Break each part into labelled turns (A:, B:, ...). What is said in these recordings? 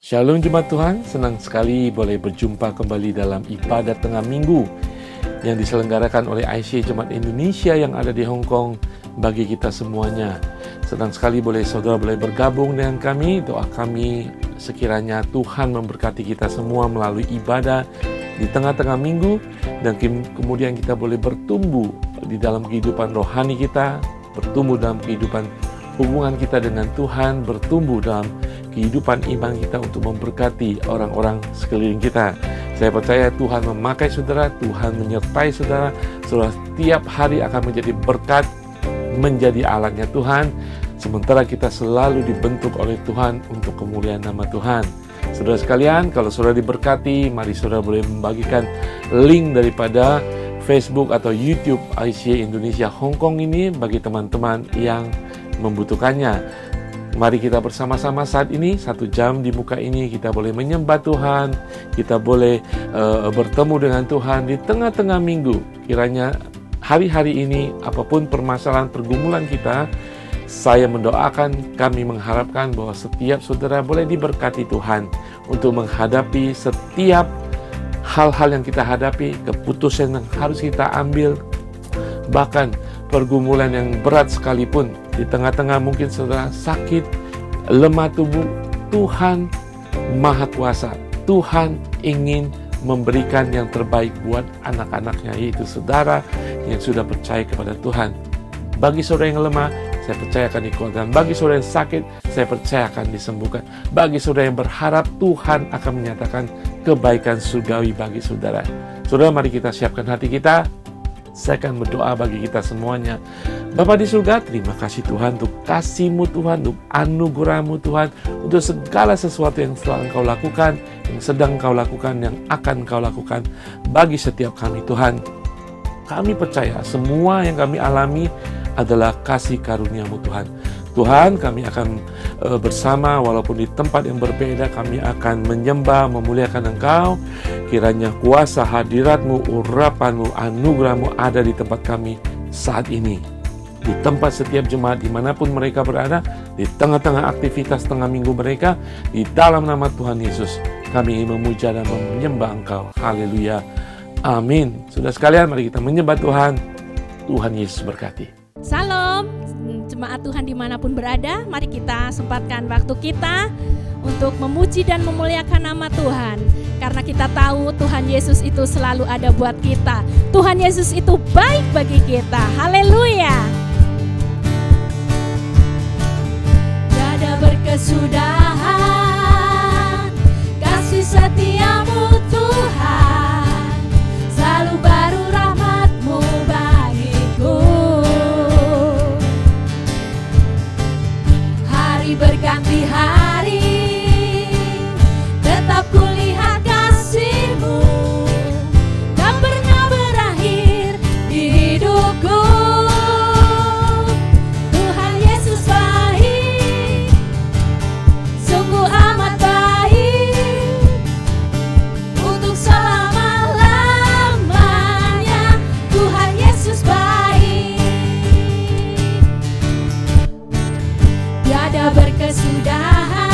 A: Shalom Jemaat Tuhan, senang sekali boleh berjumpa kembali dalam ibadat tengah minggu yang diselenggarakan oleh ICA Jemaat Indonesia yang ada di Hong Kong bagi kita semuanya. Senang sekali saudara boleh bergabung dengan kami. Doa kami sekiranya Tuhan memberkati kita semua melalui ibadah di tengah-tengah minggu, dan kemudian kita boleh bertumbuh di dalam kehidupan rohani kita, bertumbuh dalam kehidupan hubungan kita dengan Tuhan, bertumbuh dalam kehidupan iman kita untuk memberkati orang-orang sekeliling kita. Saya percaya Tuhan memakai saudara, Tuhan menyertai saudara, saudara setiap hari akan menjadi berkat, menjadi alatnya Tuhan, sementara kita selalu dibentuk oleh Tuhan untuk kemuliaan nama Tuhan. Saudara sekalian, kalau saudara diberkati, mari saudara boleh membagikan link daripada Facebook atau YouTube ICA Indonesia Hong Kong ini bagi teman-teman yang membutuhkannya. Mari kita bersama-sama saat ini 1 jam di muka ini kita boleh menyembah Tuhan, kita boleh bertemu dengan Tuhan di tengah-tengah minggu. Kiranya hari-hari ini apapun permasalahan pergumulan kita, saya mendoakan, kami mengharapkan bahwa setiap saudara boleh diberkati Tuhan untuk menghadapi setiap hal-hal yang kita hadapi, keputusan yang harus kita ambil, bahkan pergumulan yang berat sekalipun. Di tengah-tengah mungkin saudara sakit, lemah tubuh, Tuhan Maha Kuasa. Tuhan ingin memberikan yang terbaik buat anak-anaknya, yaitu saudara yang sudah percaya kepada Tuhan. Bagi saudara yang lemah, saya percaya akan dikuatkan. Bagi saudara yang sakit, saya percaya akan disembuhkan. Bagi saudara yang berharap, Tuhan akan menyatakan kebaikan surgawi bagi saudara. Saudara, mari kita siapkan hati kita. Saya akan berdoa bagi kita semuanya. Bapa di surga, terima kasih Tuhan untuk kasih-Mu Tuhan, untuk anugerah-Mu Tuhan, untuk segala sesuatu yang telah Engkau lakukan, yang sedang Engkau lakukan, yang akan Engkau lakukan bagi setiap kami Tuhan. Kami percaya semua yang kami alami adalah kasih karunia-Mu Tuhan. Tuhan, kami akan bersama walaupun di tempat yang berbeda, kami akan menyembah, memuliakan Engkau. Kiranya kuasa hadirat-Mu, urapan-Mu, anugerah-Mu ada di tempat kami saat ini. Di tempat setiap jemaat dimanapun mereka berada, di tengah-tengah aktivitas tengah minggu mereka, di dalam nama Tuhan Yesus, kami ingin memuja dan menyembah Engkau. Haleluya. Amin. Sudah sekalian, mari kita menyembah Tuhan. Tuhan Yesus berkati.
B: Salam, jemaat Tuhan dimanapun berada, mari kita sempatkan waktu kita untuk memuji dan memuliakan nama Tuhan. Karena kita tahu Tuhan Yesus itu selalu ada buat kita. Tuhan Yesus itu baik bagi kita. Haleluya. Tiada berkesudahan kasih setia-Mu Tuhan, selalu baru rahmat-Mu bagiku. Berganti hari, tetap kulihat kasih-Mu, tak pernah berakhir di hidupku. Tuhan Yesus baik, sungguh amat baik, untuk selama-lamanya. Tuhan Yesus baik, tiada berkesudahan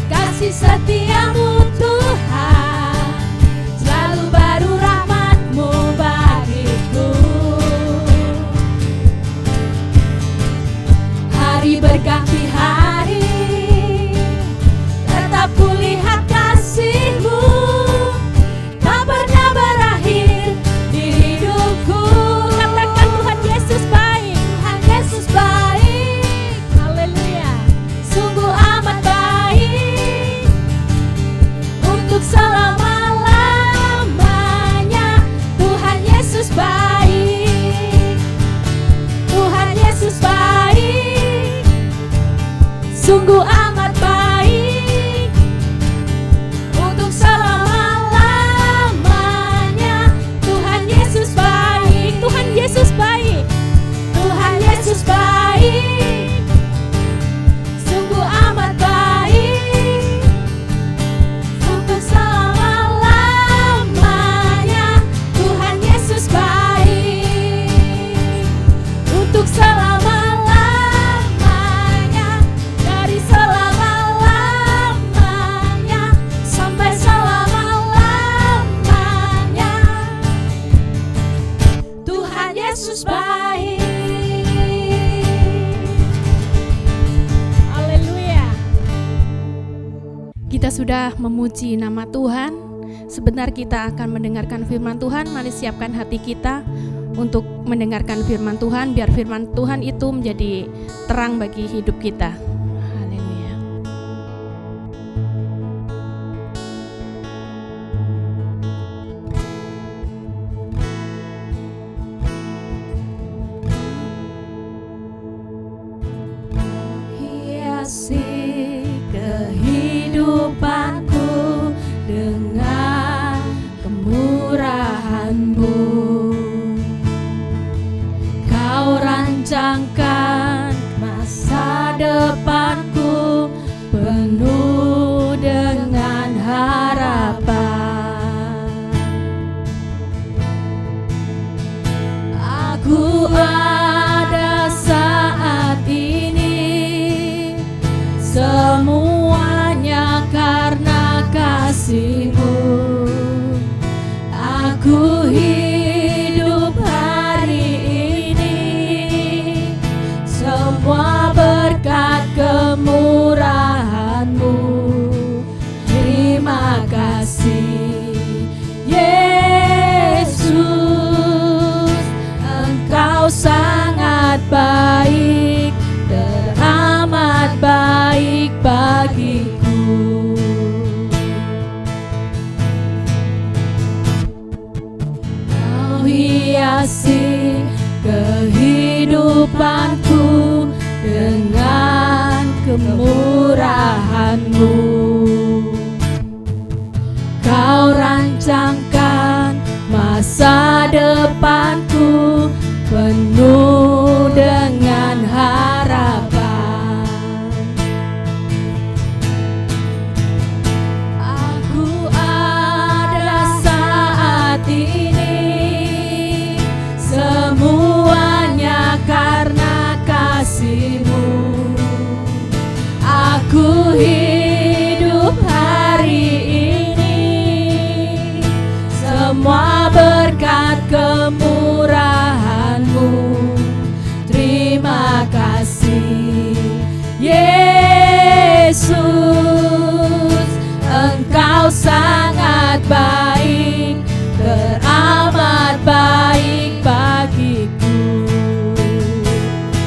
B: kasih setia-Mu Tuhan, selalu baru rahmat-Mu bagiku. Hari berganti hari, tetap kulihat kasih-Mu, tak pernah berakhir di hidupku. Katakan Tuhan Yesus baik, Tuhan Yesus baik, sungguh amat baik, untuk selama-lamanya. Tuhan Yesus baik, Tuhan Yesus baik, sungguh amat baik, untuk selama-lamanya. Tuhan Yesus baik, Tuhan Yesus baik, Tuhan Yesus baik, sungguh amat baik, untuk selama-lamanya. Tuhan Yesus baik, untuk selama-lamanya, dari selama-lamanya sampai selama-lamanya. Tuhan Yesus baik. Kita sudah memuji nama Tuhan. Sebentar kita akan mendengarkan firman Tuhan. Mari siapkan hati kita untuk mendengarkan firman Tuhan, biar firman Tuhan itu menjadi terang bagi hidup kita. Haleluya. Hiasi kehidupanku dengan kemurahan-Mu. rancangkan masa depanku penuh dengan harapan. Aku ada saat ini, semuanya karena kasih-Mu. Aku hidup hari ini, semua berkat kemurahan-Mu. Terima kasih Yesus, Engkau sangat baik, teramat baik bagiku. Kau hiasi kehidupanku dengan kemurahan-Mu. Kau rancangkan masa depanku penuh dengan harapan. Aku ada saat ini, semuanya karena kasih-Mu. Aku hidup hari ini, semua berkat kemurahan-Mu. Terima kasih Yesus, Engkau sangat baik, teramat baik bagiku.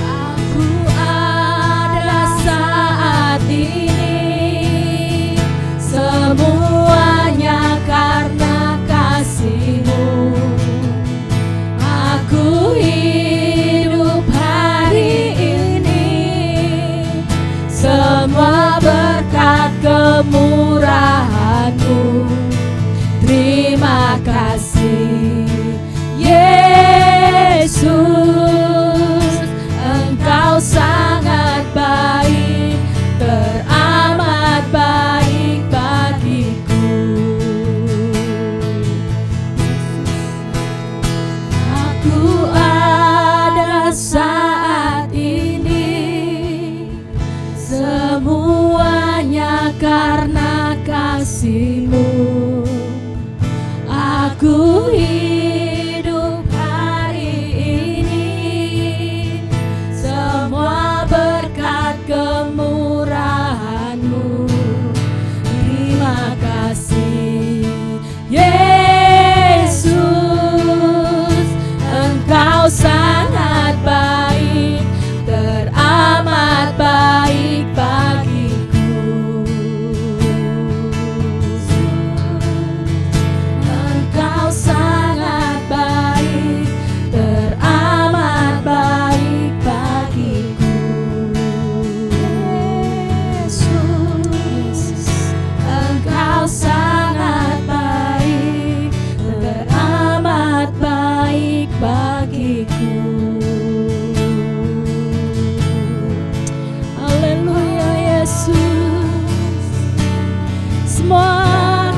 B: Aku ada saat ini, semuanya karena kasih-Mu. Aku hidup hari ini, semua berkat kemurahan-Mu. Terima kasih Yesus, Engkau sangat baik, teramat baik bagiku. Aku ada saat ini, semuanya karena kasih-Mu. Aku hidup hari ini, semua berkat kemurahan-Mu. Terima kasih Yesus, Engkau sangat baik, teramat baik bagiku. Engkau sangat baik, teramat baik bagiku. Yesus, Engkau sangat baik, teramat baik bagiku. Haleluya Yesus, semua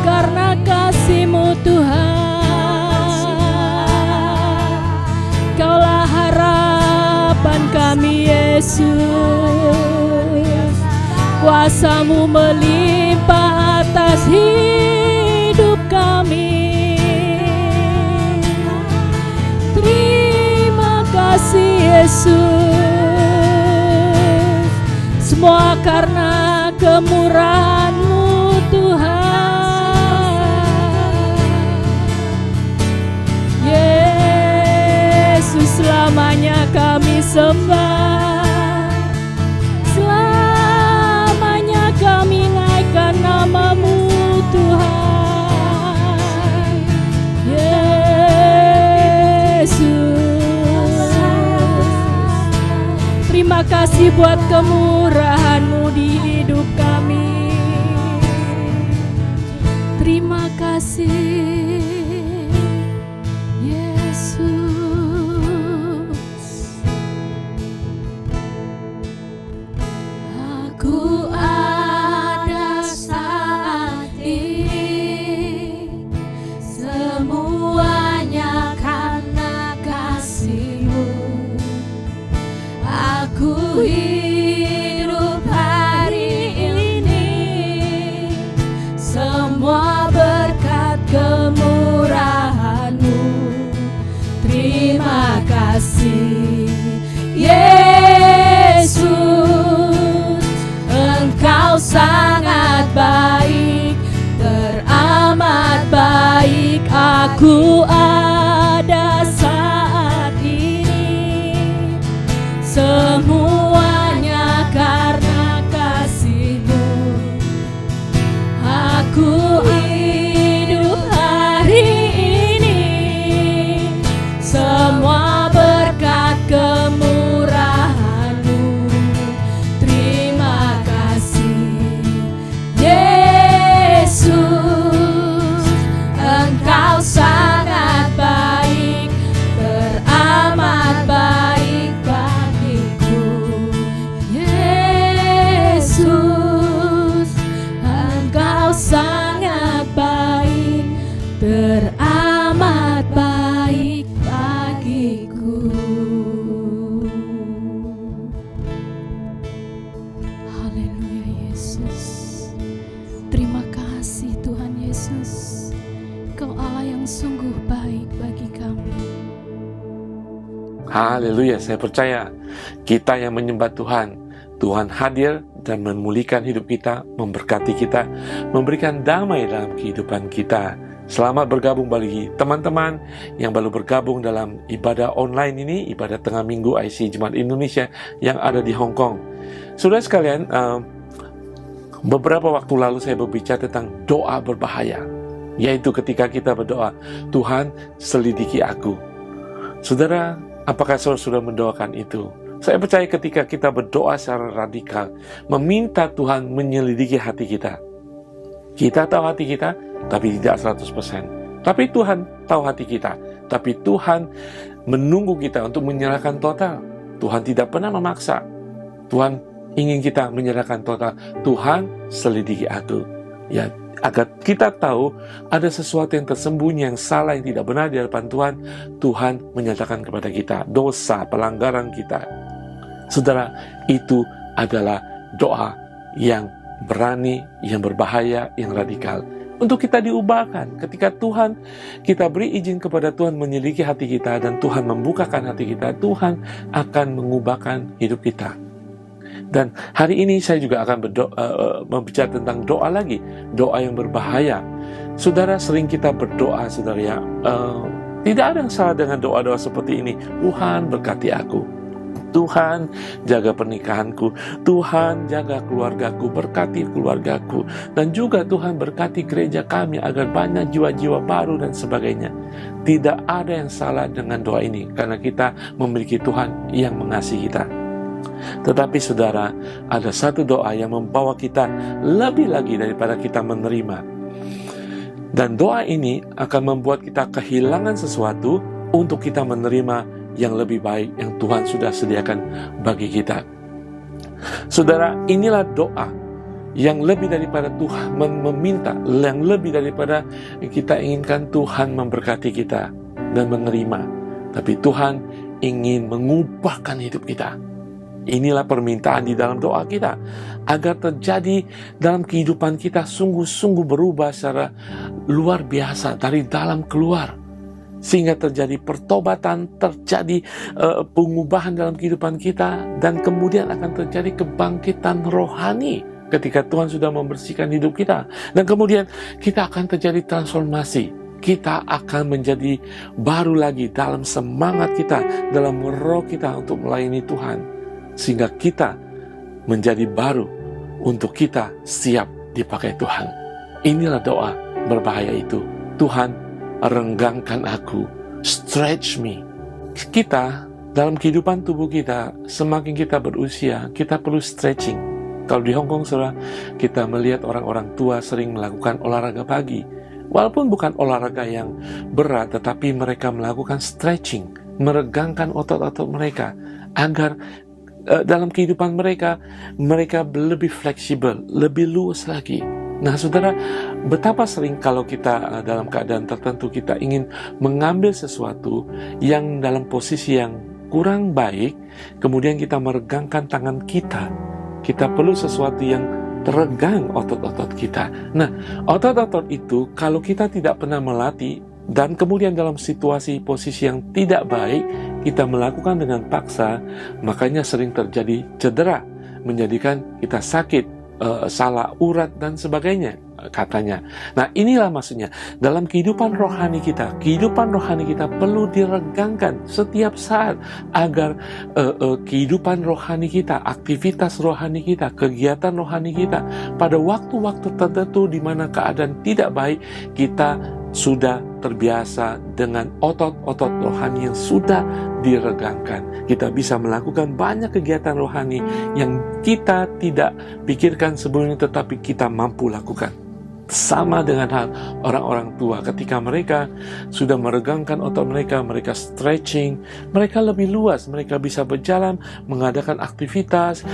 B: karena kasih-Mu Tuhan. Kaulah harapan kami Yesus, kuasa-Mu melimpah atas hidup kami. Terima kasih Yesus, semua karena kemurahan-Mu Tuhan. Yesus, selamanya kami sembah, selamanya kami naikkan nama-Mu Tuhan. Yesus, terima kasih buat kemurahan-Mu di hidup kami. Terima kasih Yesus. kasih. Yesus, Engkau sangat baik, teramat baik. Aku ada saat ini, semuanya karena kasih-Mu. Aku hidup hari ini, semua berkat kemurahan-Mu. Terima kasih, Yesus, Engkau sangat baik, teramat baik bagiku. Yesus, Engkau sangat baik, teramat baik bagiku. Haleluya Yesus. Terima kasih Tuhan Yesus. Kau Allah yang sungguh baik bagi kami.
A: Haleluya, saya percaya kita yang menyembah Tuhan, Tuhan hadir dan memulihkan hidup kita, memberkati kita, memberikan damai dalam kehidupan kita. Selamat bergabung bagi teman-teman yang baru bergabung dalam ibadah online ini, ibadah tengah minggu IC Jemaat Indonesia yang ada di Hong Kong. Saudara sekalian, beberapa waktu lalu saya berbicara tentang doa berbahaya, yaitu ketika kita berdoa, Tuhan selidiki aku. Saudara, apakah saudara sudah mendoakan itu? Saya percaya ketika kita berdoa secara radikal, meminta Tuhan menyelidiki hati kita. Kita tahu hati kita, tapi tidak 100%. Tapi Tuhan tahu hati kita, tapi Tuhan menunggu kita untuk menyerahkan total. Tuhan tidak pernah memaksa. Tuhan ingin kita menyerahkan total. Tuhan selidiki aku. Ya, agar kita tahu ada sesuatu yang tersembunyi, yang salah, yang tidak benar di hadapan Tuhan. Tuhan menyatakan kepada kita dosa, pelanggaran kita. Saudara, itu adalah doa yang berani, yang berbahaya, yang radikal. Untuk kita diubahkan. Ketika Tuhan, kita beri izin kepada Tuhan menyelidiki hati kita, dan Tuhan membukakan hati kita, Tuhan akan mengubahkan hidup kita. Dan hari ini saya juga akan membicara tentang doa lagi, doa yang berbahaya. Saudara, sering kita berdoa, saudara ya, tidak ada yang salah dengan doa-doa seperti ini. Tuhan berkati aku, Tuhan jaga pernikahanku, Tuhan jaga keluargaku, berkati keluargaku, dan juga Tuhan berkati gereja kami agar banyak jiwa-jiwa baru dan sebagainya. Tidak ada yang salah dengan doa ini, karena kita memiliki Tuhan yang mengasihi kita. Tetapi saudara, ada satu doa yang membawa kita lebih lagi daripada kita menerima. Dan doa ini akan membuat kita kehilangan sesuatu untuk kita menerima yang lebih baik yang Tuhan sudah sediakan bagi kita. Saudara, inilah doa yang lebih daripada Tuhan meminta, yang lebih daripada kita inginkan Tuhan memberkati kita dan menerima. Tapi Tuhan ingin mengubahkan hidup kita. Inilah permintaan di dalam doa kita, agar terjadi dalam kehidupan kita sungguh-sungguh berubah secara luar biasa dari dalam keluar, sehingga terjadi pertobatan, terjadi pengubahan dalam kehidupan kita, dan kemudian akan terjadi kebangkitan rohani ketika Tuhan sudah membersihkan hidup kita, dan kemudian kita akan terjadi transformasi. Kita akan menjadi baru lagi dalam semangat kita, dalam roh kita untuk melayani Tuhan, sehingga kita menjadi baru untuk kita siap dipakai Tuhan. Inilah doa berbahaya itu. Tuhan, renggangkan aku, stretch me. Kita dalam kehidupan tubuh kita, semakin kita berusia, kita perlu stretching. Kalau di Hong Kong, saudara, kita melihat orang-orang tua sering melakukan olahraga pagi. Walaupun bukan olahraga yang berat, tetapi mereka melakukan stretching, meregangkan otot-otot mereka, agar dalam kehidupan mereka lebih fleksibel, lebih luas lagi. Nah, saudara, betapa sering kalau kita dalam keadaan tertentu kita ingin mengambil sesuatu yang dalam posisi yang kurang baik, kemudian kita meregangkan tangan kita. Kita perlu sesuatu yang teregang otot-otot kita. Nah, otot-otot itu kalau kita tidak pernah melatih, Dan kemudian dalam situasi posisi yang tidak baik, kita melakukan dengan paksa, makanya sering terjadi cedera, menjadikan kita sakit, salah urat dan sebagainya, katanya. Nah, inilah maksudnya. Dalam kehidupan rohani kita perlu diregangkan setiap saat agar kehidupan rohani kita, aktivitas rohani kita, kegiatan rohani kita pada waktu-waktu tertentu di mana keadaan tidak baik, kita sudah terbiasa dengan otot-otot rohani yang sudah diregangkan. Kita bisa melakukan banyak kegiatan rohani yang kita tidak pikirkan sebelumnya, tetapi kita mampu lakukan. Sama dengan hal orang-orang tua, ketika mereka sudah meregangkan otot mereka, mereka stretching, mereka lebih luas, mereka bisa berjalan, mengadakan aktivitas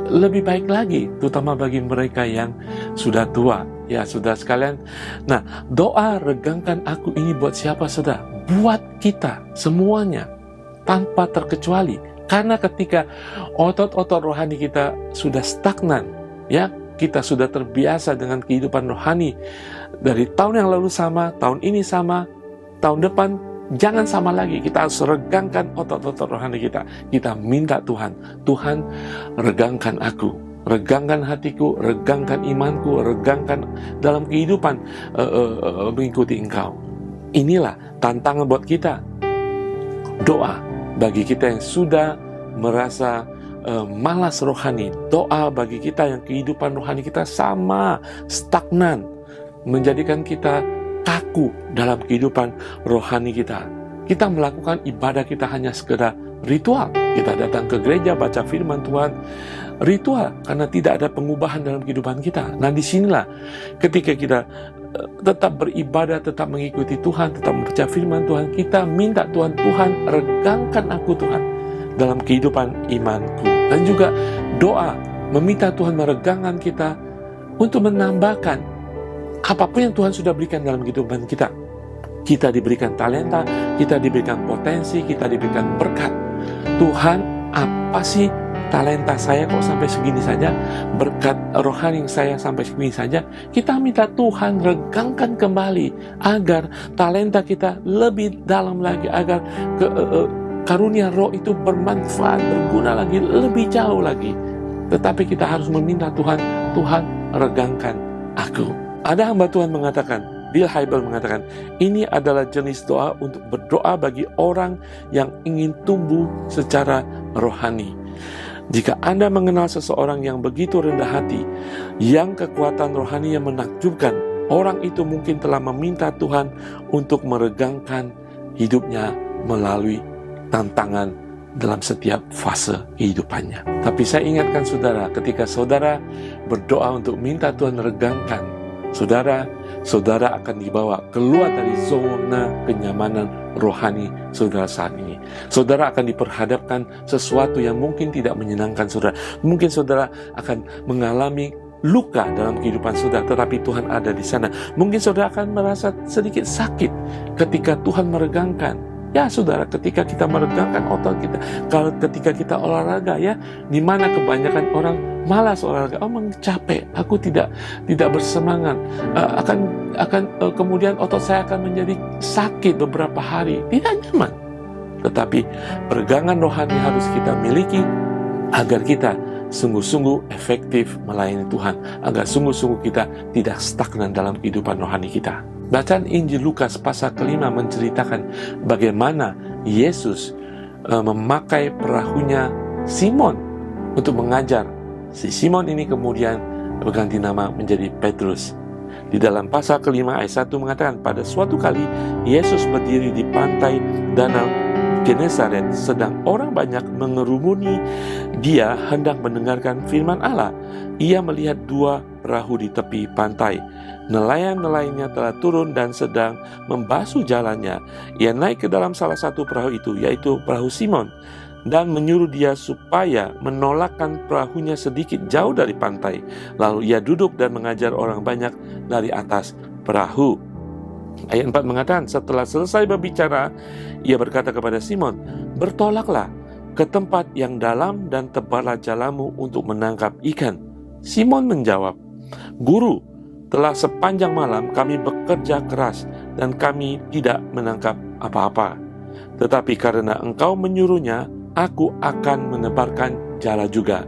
A: lebih baik lagi, terutama bagi mereka yang sudah tua. Ya, saudara sekalian. Nah, doa regangkan aku ini buat siapa, saudara? Buat kita semuanya, tanpa terkecuali. Karena ketika otot-otot rohani kita sudah stagnan, ya, kita sudah terbiasa dengan kehidupan rohani dari tahun yang lalu sama, tahun ini sama, tahun depan jangan sama lagi. Kita harus regangkan otot-otot rohani kita. Kita minta Tuhan regangkan aku, regangkan hatiku, regangkan imanku, regangkan dalam kehidupan mengikuti Engkau. Inilah tantangan buat kita. Doa bagi kita yang sudah merasa malas rohani, doa bagi kita yang kehidupan rohani kita sama stagnan, menjadikan kita kaku dalam kehidupan rohani kita. Kita melakukan ibadah kita hanya sekedar ritual. Kita datang ke gereja, baca firman Tuhan, ritual, karena tidak ada pengubahan dalam kehidupan kita. Nah, disinilah ketika kita tetap beribadah, tetap mengikuti Tuhan, tetap membaca firman Tuhan, kita minta Tuhan regangkan aku Tuhan dalam kehidupan imanku. Dan juga doa, meminta Tuhan meregangkan kita untuk menambahkan apapun yang Tuhan sudah berikan dalam kehidupan kita. Kita diberikan talenta, kita diberikan potensi, kita diberikan berkat. Tuhan, apa sih talenta saya kok sampai segini saja? Berkat rohani saya sampai segini saja? Kita minta Tuhan regangkan kembali agar talenta kita lebih dalam lagi, agar karunia roh itu bermanfaat, berguna lagi, lebih jauh lagi. Tetapi kita harus meminta Tuhan regangkan aku. Ada hamba Tuhan mengatakan, Bill Hybels mengatakan, ini adalah jenis doa untuk berdoa bagi orang yang ingin tumbuh secara rohani. Jika Anda mengenal seseorang yang begitu rendah hati, yang kekuatan rohani yang menakjubkan, orang itu mungkin telah meminta Tuhan untuk meregangkan hidupnya melalui tantangan dalam setiap fase kehidupannya. Tapi saya ingatkan saudara, ketika saudara berdoa untuk minta Tuhan regangkan, saudara akan dibawa keluar dari zona kenyamanan rohani saudara saat ini. Saudara akan diperhadapkan sesuatu yang mungkin tidak menyenangkan saudara. Mungkin saudara akan mengalami luka dalam kehidupan saudara, tetapi Tuhan ada di sana. Mungkin saudara akan merasa sedikit sakit ketika Tuhan meregangkan. Ya saudara, ketika kita meregangkan otot kita, kalau ketika kita olahraga, ya, di mana kebanyakan orang malas olahraga, capek, aku tidak bersemangat, kemudian otot saya akan menjadi sakit beberapa hari, tidak nyaman. Tetapi peregangan rohani harus kita miliki agar kita sungguh-sungguh efektif melayani Tuhan, agar sungguh-sungguh kita tidak stagnan dalam kehidupan rohani kita. Bacaan Injil Lukas pasal ke-5 menceritakan bagaimana Yesus memakai perahunya Simon untuk mengajar. Si Simon ini kemudian berganti nama menjadi Petrus. Di dalam pasal ke-5 ayat 1 mengatakan, pada suatu kali Yesus berdiri di pantai danau Genesaret, sedang orang banyak mengerumuni dia hendak mendengarkan firman Allah. Ia melihat dua perahu di tepi pantai. Nelayan-nelayannya telah turun dan sedang membasuh jalannya. Ia naik ke dalam salah satu perahu itu, yaitu perahu Simon, dan menyuruh dia supaya menolakkan perahunya sedikit jauh dari pantai. Lalu ia duduk dan mengajar orang banyak dari atas perahu. Ayat 4 mengatakan, setelah selesai berbicara, ia berkata kepada Simon, bertolaklah ke tempat yang dalam dan tebarlah jalamu untuk menangkap ikan. Simon menjawab, Guru, telah sepanjang malam kami bekerja keras dan kami tidak menangkap apa-apa. Tetapi karena engkau menyuruhnya, aku akan menebarkan jala juga.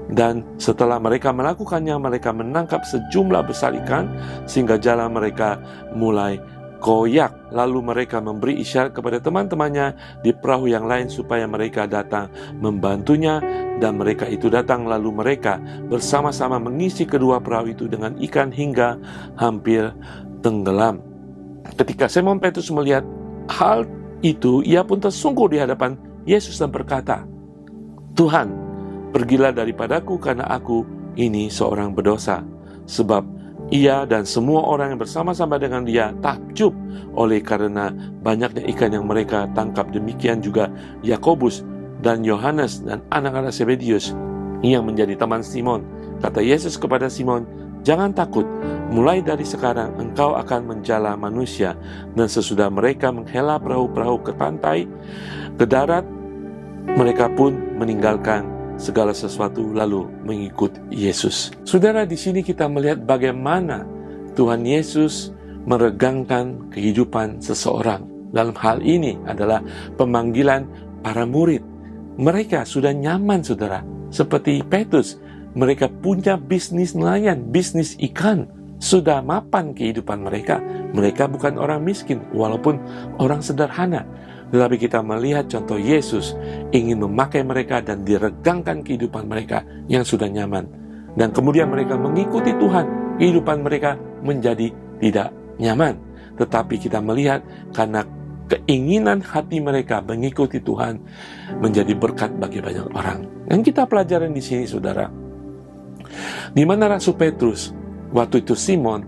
A: Dan setelah mereka melakukannya, mereka menangkap sejumlah besar ikan, sehingga jala mereka mulai koyak. Lalu mereka memberi isyarat kepada teman-temannya di perahu yang lain supaya mereka datang membantunya. Dan mereka itu datang, lalu mereka bersama-sama mengisi kedua perahu itu dengan ikan hingga hampir tenggelam. Ketika Simon Petrus melihat hal itu, ia pun tersungkur di hadapan Yesus dan berkata, "Tuhan, pergilah daripadaku karena aku ini seorang berdosa." Sebab ia dan semua orang yang bersama-sama dengan dia takjub oleh karena banyaknya ikan yang mereka tangkap. Demikian juga Yakobus dan Yohanes dan anak-anak Zebedius yang menjadi teman Simon. Kata Yesus kepada Simon, "Jangan takut, mulai dari sekarang engkau akan menjala manusia." Dan sesudah mereka menghela perahu-perahu ke pantai, ke darat, mereka pun meninggalkan segala sesuatu lalu mengikut Yesus. Saudara, di sini kita melihat bagaimana Tuhan Yesus meregangkan kehidupan seseorang. Dalam hal ini adalah pemanggilan para murid. Mereka sudah nyaman, saudara. Seperti Petrus, mereka punya bisnis nelayan, bisnis ikan. Sudah mapan kehidupan mereka. Mereka bukan orang miskin, walaupun orang sederhana. Tetapi kita melihat contoh Yesus ingin memakai mereka dan diregangkan kehidupan mereka yang sudah nyaman. Dan kemudian mereka mengikuti Tuhan. Kehidupan mereka menjadi tidak nyaman. Tetapi kita melihat karena keinginan hati mereka mengikuti Tuhan menjadi berkat bagi banyak orang. Dan kita pelajaran di sini, saudara, di mana Rasul Petrus waktu itu Simon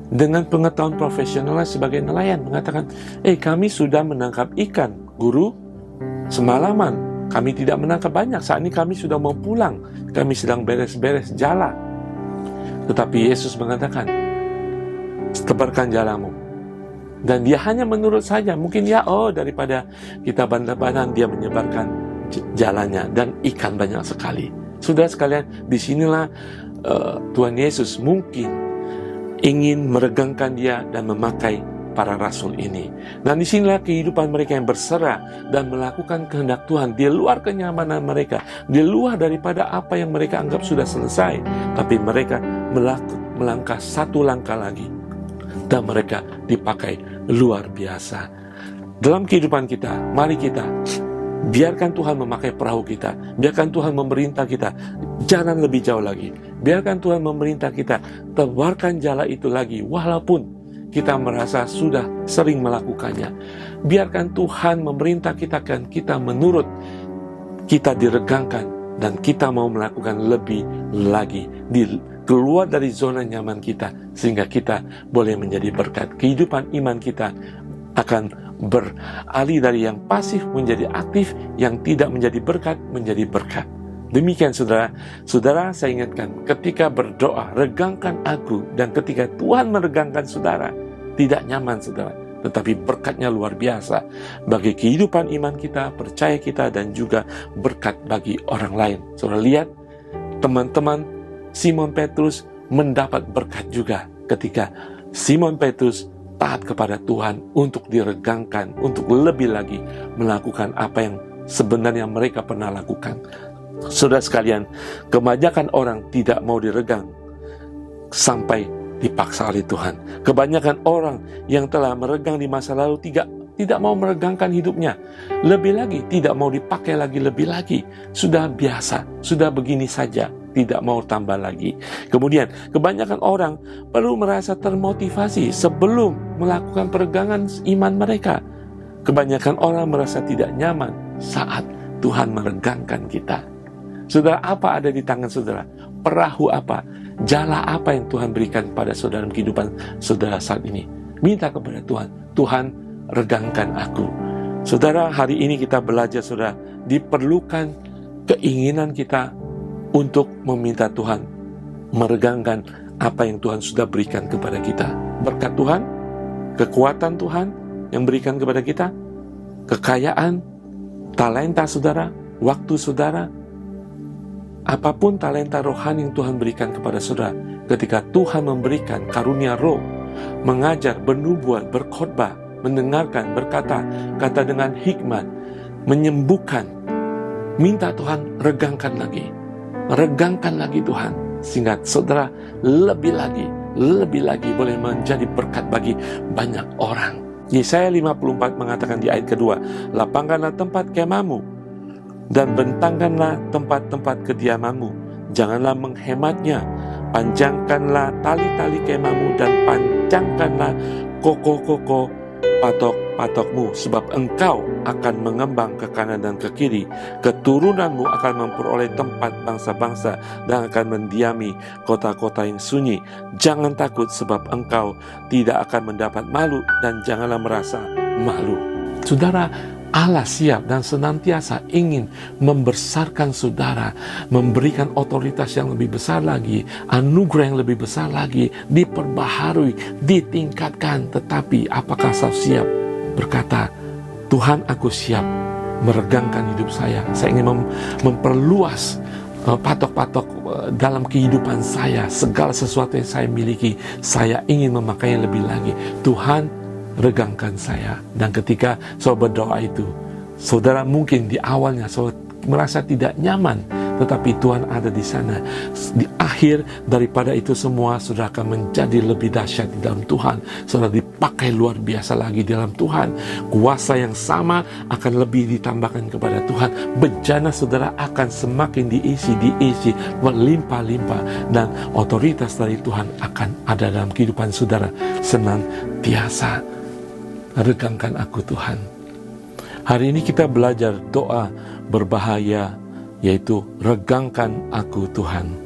A: dengan pengetahuan profesionalnya sebagai nelayan mengatakan, kami sudah menangkap ikan, Guru, semalaman. Kami tidak menangkap banyak, saat ini kami sudah mau pulang. Kami sedang beres-beres jala. Tetapi Yesus mengatakan, tebarkan jalamu. Dan dia hanya menurut saja. Mungkin daripada kita bantar-bantar, dia menyebarkan jalannya. Dan ikan banyak sekali. Saudara sekalian, disinilah Tuhan Yesus mungkin ingin meregangkan dia dan memakai para rasul ini. Dan disinilah kehidupan mereka yang berserah dan melakukan kehendak Tuhan di luar kenyamanan mereka, di luar daripada apa yang mereka anggap sudah selesai. Tapi mereka melangkah satu langkah lagi dan mereka dipakai luar biasa. Dalam kehidupan kita, mari kita biarkan Tuhan memakai perahu kita. Biarkan Tuhan memerintah kita jalan lebih jauh lagi. Biarkan Tuhan memerintah kita tebarkan jala itu lagi, walaupun kita merasa sudah sering melakukannya. Biarkan Tuhan memerintah kita, kan kita menurut, kita diregangkan, dan kita mau melakukan lebih lagi, keluar dari zona nyaman kita, sehingga kita boleh menjadi berkat. Kehidupan iman kita akan beralih dari yang pasif menjadi aktif, yang tidak menjadi berkat menjadi berkat. Demikian saudara, saya ingatkan, ketika berdoa, regangkan aku, dan ketika Tuhan meregangkan saudara, tidak nyaman saudara, tetapi berkatnya luar biasa bagi kehidupan iman kita, percaya kita, dan juga berkat bagi orang lain. Saudara lihat, teman-teman Simon Petrus mendapat berkat juga ketika Simon Petrus taat kepada Tuhan untuk diregangkan, untuk lebih lagi melakukan apa yang sebenarnya mereka pernah lakukan. Saudara sekalian, kebanyakan orang tidak mau diregang sampai dipaksa oleh Tuhan. Kebanyakan orang yang telah meregang di masa lalu tidak mau meregangkan hidupnya. Lebih lagi, tidak mau dipakai lagi lebih lagi. Sudah biasa, sudah begini saja, tidak mau tambah lagi. Kemudian, kebanyakan orang perlu merasa termotivasi sebelum melakukan peregangan iman mereka. Kebanyakan orang merasa tidak nyaman saat Tuhan meregangkan kita. Saudara, apa ada di tangan saudara? Perahu apa? Jala apa yang Tuhan berikan pada saudara dalam kehidupan saudara saat ini? Minta kepada Tuhan, Tuhan regangkan aku. Saudara, hari ini kita belajar, saudara, diperlukan keinginan kita untuk meminta Tuhan meregangkan apa yang Tuhan sudah berikan kepada kita. Berkat Tuhan, kekuatan Tuhan yang berikan kepada kita, kekayaan, talenta saudara, waktu saudara, apapun talenta rohani yang Tuhan berikan kepada saudara, ketika Tuhan memberikan karunia roh, mengajar, bernubuat, berkhotbah, mendengarkan, berkata, kata dengan hikmat, menyembuhkan. Minta Tuhan regangkan lagi Tuhan, sehingga saudara lebih lagi boleh menjadi berkat bagi banyak orang. Yesaya 54 mengatakan di ayat kedua, lapangkanlah tempat kemahmu dan bentangkanlah tempat-tempat kediamanmu, janganlah menghematnya. Panjangkanlah tali-tali kemahmu dan panjangkanlah koko-koko patok-patokmu, sebab engkau akan mengembang ke kanan dan ke kiri. Keturunanmu akan memperoleh tempat bangsa-bangsa dan akan mendiami kota-kota yang sunyi. Jangan takut, sebab engkau tidak akan mendapat malu, dan janganlah merasa malu. Saudara, Allah siap dan senantiasa ingin membesarkan saudara, memberikan otoritas yang lebih besar lagi, anugerah yang lebih besar lagi, diperbaharui, ditingkatkan. Tetapi apakah saya siap berkata, Tuhan, aku siap meregangkan hidup saya ingin memperluas patok-patok dalam kehidupan saya, segala sesuatu yang saya miliki, saya ingin memakainya lebih lagi. Tuhan, regangkan saya. Dan ketika saudara berdoa itu, saudara mungkin di awalnya saudara merasa tidak nyaman, tetapi Tuhan ada di sana. Di akhir daripada itu semua, saudara akan menjadi lebih dahsyat di dalam Tuhan. Saudara dipakai luar biasa lagi di dalam Tuhan. Kuasa yang sama akan lebih ditambahkan kepada Tuhan. Bejana saudara akan semakin diisi, berlimpah-limpah. Dan otoritas dari Tuhan akan ada dalam kehidupan saudara senantiasa. Regangkan aku Tuhan. Hari ini kita belajar doa berbahaya, yaitu regangkan aku Tuhan.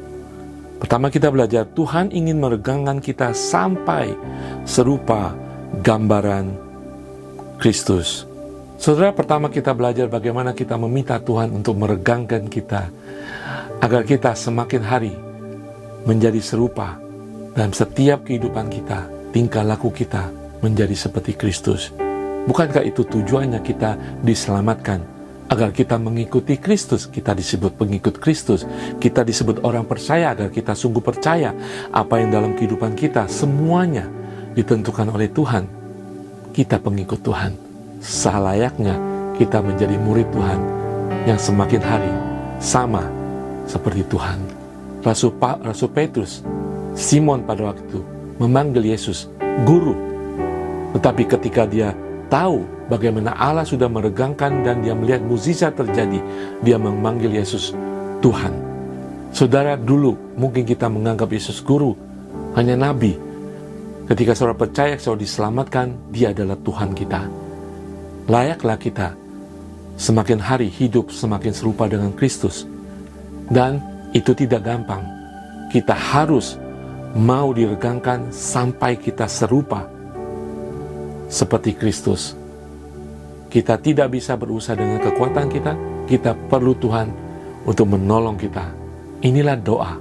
A: Pertama kita belajar Tuhan ingin meregangkan kita sampai serupa gambaran Kristus. Saudara, pertama kita belajar bagaimana kita meminta Tuhan untuk meregangkan kita, agar kita semakin hari menjadi serupa dalam setiap kehidupan kita, tingkah laku kita menjadi seperti Kristus. Bukankah itu tujuannya kita diselamatkan? Agar kita mengikuti Kristus. Kita disebut pengikut Kristus. Kita disebut orang percaya agar kita sungguh percaya apa yang dalam kehidupan kita semuanya ditentukan oleh Tuhan. Kita pengikut Tuhan. Selayaknya kita menjadi murid Tuhan yang semakin hari sama seperti Tuhan. Rasul Petrus, Simon pada waktu itu memanggil Yesus Guru. Tetapi ketika dia tahu bagaimana Allah sudah meregangkan dan dia melihat mukjizat terjadi, dia memanggil Yesus Tuhan. Saudara, dulu mungkin kita menganggap Yesus guru, hanya nabi. Ketika saudara percaya, saudara diselamatkan, dia adalah Tuhan kita. Layaklah kita semakin hari hidup semakin serupa dengan Kristus. Dan itu tidak gampang. Kita harus mau diregangkan sampai kita serupa seperti Kristus. Kita tidak bisa berusaha dengan kekuatan kita. Kita perlu Tuhan untuk menolong kita. Inilah doa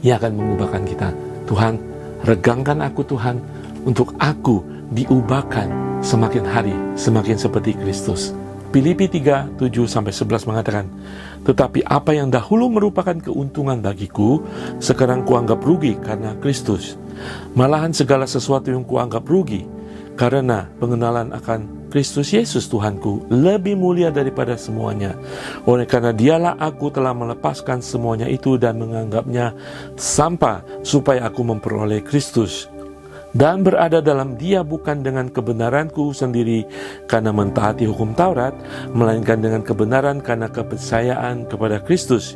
A: yang akan mengubahkan kita. Tuhan, regangkan aku Tuhan, untuk aku diubahkan semakin hari semakin seperti Kristus. Filipi 3, 7-11 mengatakan, tetapi apa yang dahulu merupakan keuntungan bagiku, sekarang kuanggap rugi karena Kristus. Malahan segala sesuatu yang kuanggap rugi, karena pengenalan akan Kristus Yesus Tuhanku lebih mulia daripada semuanya. Oleh karena dialah aku telah melepaskan semuanya itu dan menganggapnya sampah, supaya aku memperoleh Kristus dan berada dalam dia, bukan dengan kebenaranku sendiri karena mentaati hukum Taurat, melainkan dengan kebenaran karena kepercayaan kepada Kristus,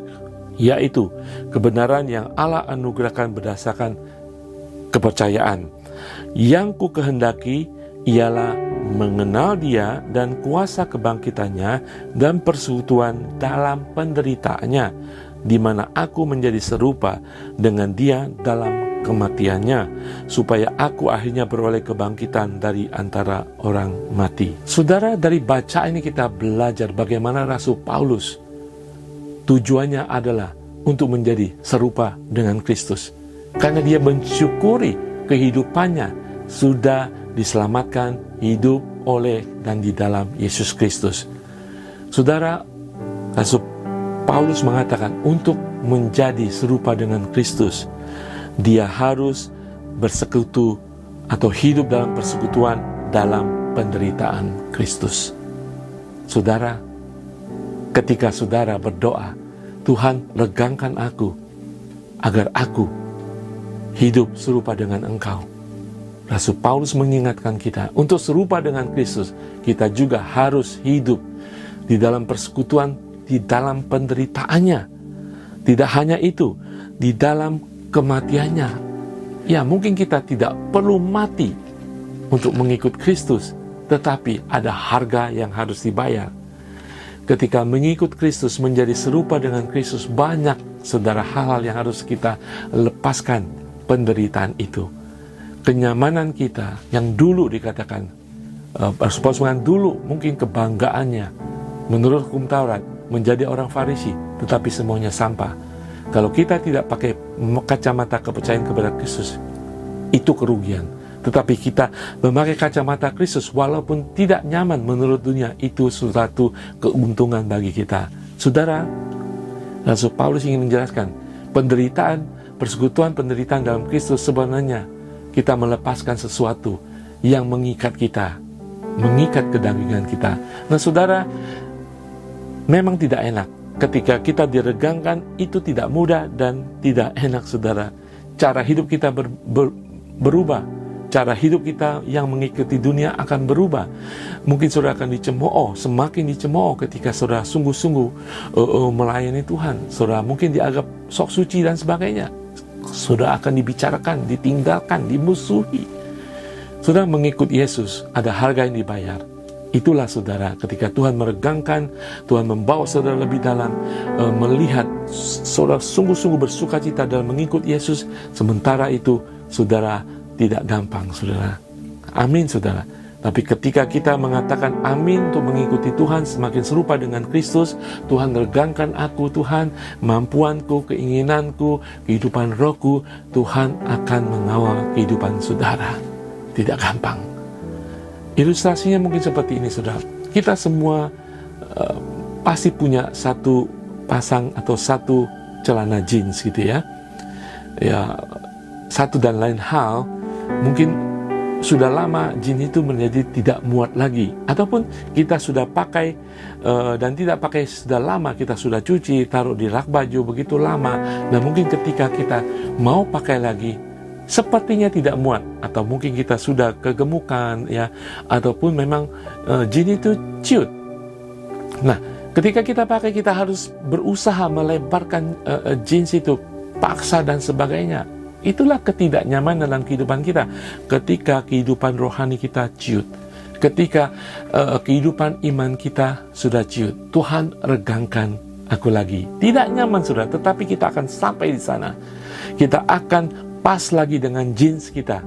A: yaitu kebenaran yang Allah anugerahkan berdasarkan kepercayaan. Yang ku kehendaki ialah mengenal dia dan kuasa kebangkitannya dan persekutuan dalam penderitaannya, di mana aku menjadi serupa dengan dia dalam kematiannya, supaya aku akhirnya beroleh kebangkitan dari antara orang mati. Saudara, dari baca ini kita belajar bagaimana Rasul Paulus tujuannya adalah untuk menjadi serupa dengan Kristus, karena dia mensyukuri kehidupannya sudah diselamatkan, hidup oleh dan di dalam Yesus Kristus. Saudara, Rasul Paulus mengatakan untuk menjadi serupa dengan Kristus, dia harus bersekutu atau hidup dalam persekutuan dalam penderitaan Kristus. Saudara, ketika saudara berdoa, Tuhan regangkan aku agar aku hidup serupa dengan Engkau. Rasul Paulus mengingatkan kita untuk serupa dengan Kristus, kita juga harus hidup di dalam persekutuan, di dalam penderitaannya. Tidak hanya itu, di dalam kematiannya. Ya, mungkin kita tidak perlu mati untuk mengikut Kristus, tetapi ada harga yang harus dibayar. Ketika mengikut Kristus, menjadi serupa dengan Kristus, banyak saudara hal-hal yang harus kita lepaskan penderitaan itu. Kenyamanan kita yang dulu dikatakan, dulu mungkin kebanggaannya menurut hukum Taurat menjadi orang Farisi, tetapi semuanya sampah. Kalau kita tidak pakai kacamata kepercayaan kepada Kristus, itu kerugian. Tetapi kita memakai kacamata Kristus, walaupun tidak nyaman menurut dunia, itu suatu keuntungan bagi kita. Saudara, Rasul Paulus ingin menjelaskan, persekutuan penderitaan dalam Kristus sebenarnya kita melepaskan sesuatu yang mengikat kita, mengikat kedagingan kita. Nah saudara, memang tidak enak. Ketika kita diregangkan, itu tidak mudah dan tidak enak, saudara. Cara hidup kita berubah. Cara hidup kita yang mengikuti dunia akan berubah. Mungkin saudara akan dicemooh, semakin dicemooh ketika saudara sungguh-sungguh melayani Tuhan. Saudara mungkin dianggap sok suci dan sebagainya. Saudara akan dibicarakan, ditinggalkan, dimusuhi. Saudara mengikut Yesus, ada harga yang dibayar. Itulah saudara, ketika Tuhan meregangkan, Tuhan membawa saudara lebih dalam, melihat saudara sungguh-sungguh bersuka cita dalam mengikut Yesus. Sementara itu saudara tidak gampang, saudara. Amin, saudara. Tapi ketika kita mengatakan amin untuk mengikuti Tuhan, semakin serupa dengan Kristus, Tuhan regangkan aku, Tuhan, kemampuanku, keinginanku, kehidupan rohku, Tuhan akan mengawal kehidupan saudara. Tidak gampang. Ilustrasinya mungkin seperti ini, saudara. Kita semua pasti punya satu pasang atau satu celana jeans gitu ya. Ya, satu dan lain hal, mungkin sudah lama jeans itu menjadi tidak muat lagi. Ataupun kita sudah pakai dan tidak pakai sudah lama, kita sudah cuci, taruh di rak baju begitu lama. Nah mungkin ketika kita mau pakai lagi, sepertinya tidak muat, atau mungkin kita sudah kegemukan ya, ataupun memang jeans itu ciut. Nah, ketika kita pakai, kita harus berusaha melebarkan jeans itu, paksa dan sebagainya. Itulah ketidaknyamanan dalam kehidupan kita. Ketika kehidupan rohani kita ciut, ketika kehidupan iman kita sudah ciut, Tuhan regangkan aku lagi. Tidak nyaman saudara, tetapi kita akan sampai di sana. Kita akan pas lagi dengan jeans kita,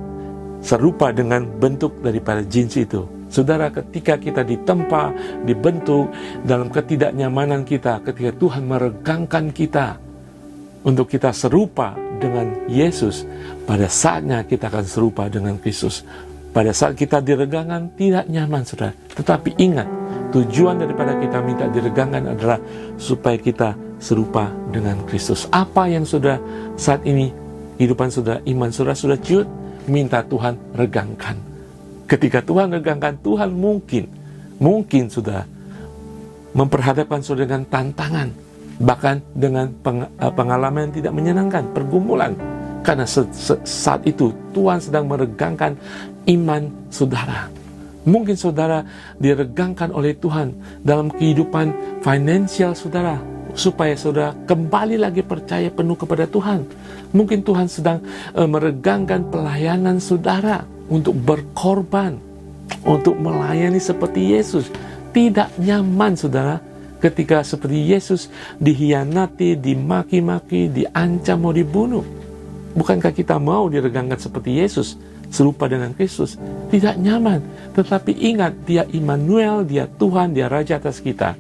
A: serupa dengan bentuk daripada jeans itu. Saudara, ketika kita ditempa, dibentuk dalam ketidaknyamanan kita, ketika Tuhan meregangkan kita untuk kita serupa dengan Yesus, pada saatnya kita akan serupa dengan Kristus. Pada saat kita diregangkan, tidak nyaman saudara. Tetapi ingat, tujuan daripada kita minta diregangkan adalah supaya kita serupa dengan Kristus. Apa yang saudara saat ini kehidupan saudara, iman saudara sudah ciut, minta Tuhan regangkan. Ketika Tuhan regangkan, Tuhan mungkin saudara memperhadapkan saudara dengan tantangan, bahkan dengan pengalaman yang tidak menyenangkan, pergumulan. Karena saat itu Tuhan sedang meregangkan iman saudara. Mungkin saudara diregangkan oleh Tuhan dalam kehidupan finansial saudara, supaya saudara kembali lagi percaya penuh kepada Tuhan. Mungkin Tuhan sedang meregangkan pelayanan saudara untuk berkorban, untuk melayani seperti Yesus. Tidak nyaman saudara ketika seperti Yesus dihianati, dimaki-maki, diancam mau dibunuh. Bukankah kita mau diregangkan seperti Yesus, serupa dengan Kristus? Tidak nyaman. Tetapi ingat, Dia Immanuel, Dia Tuhan, Dia Raja atas kita.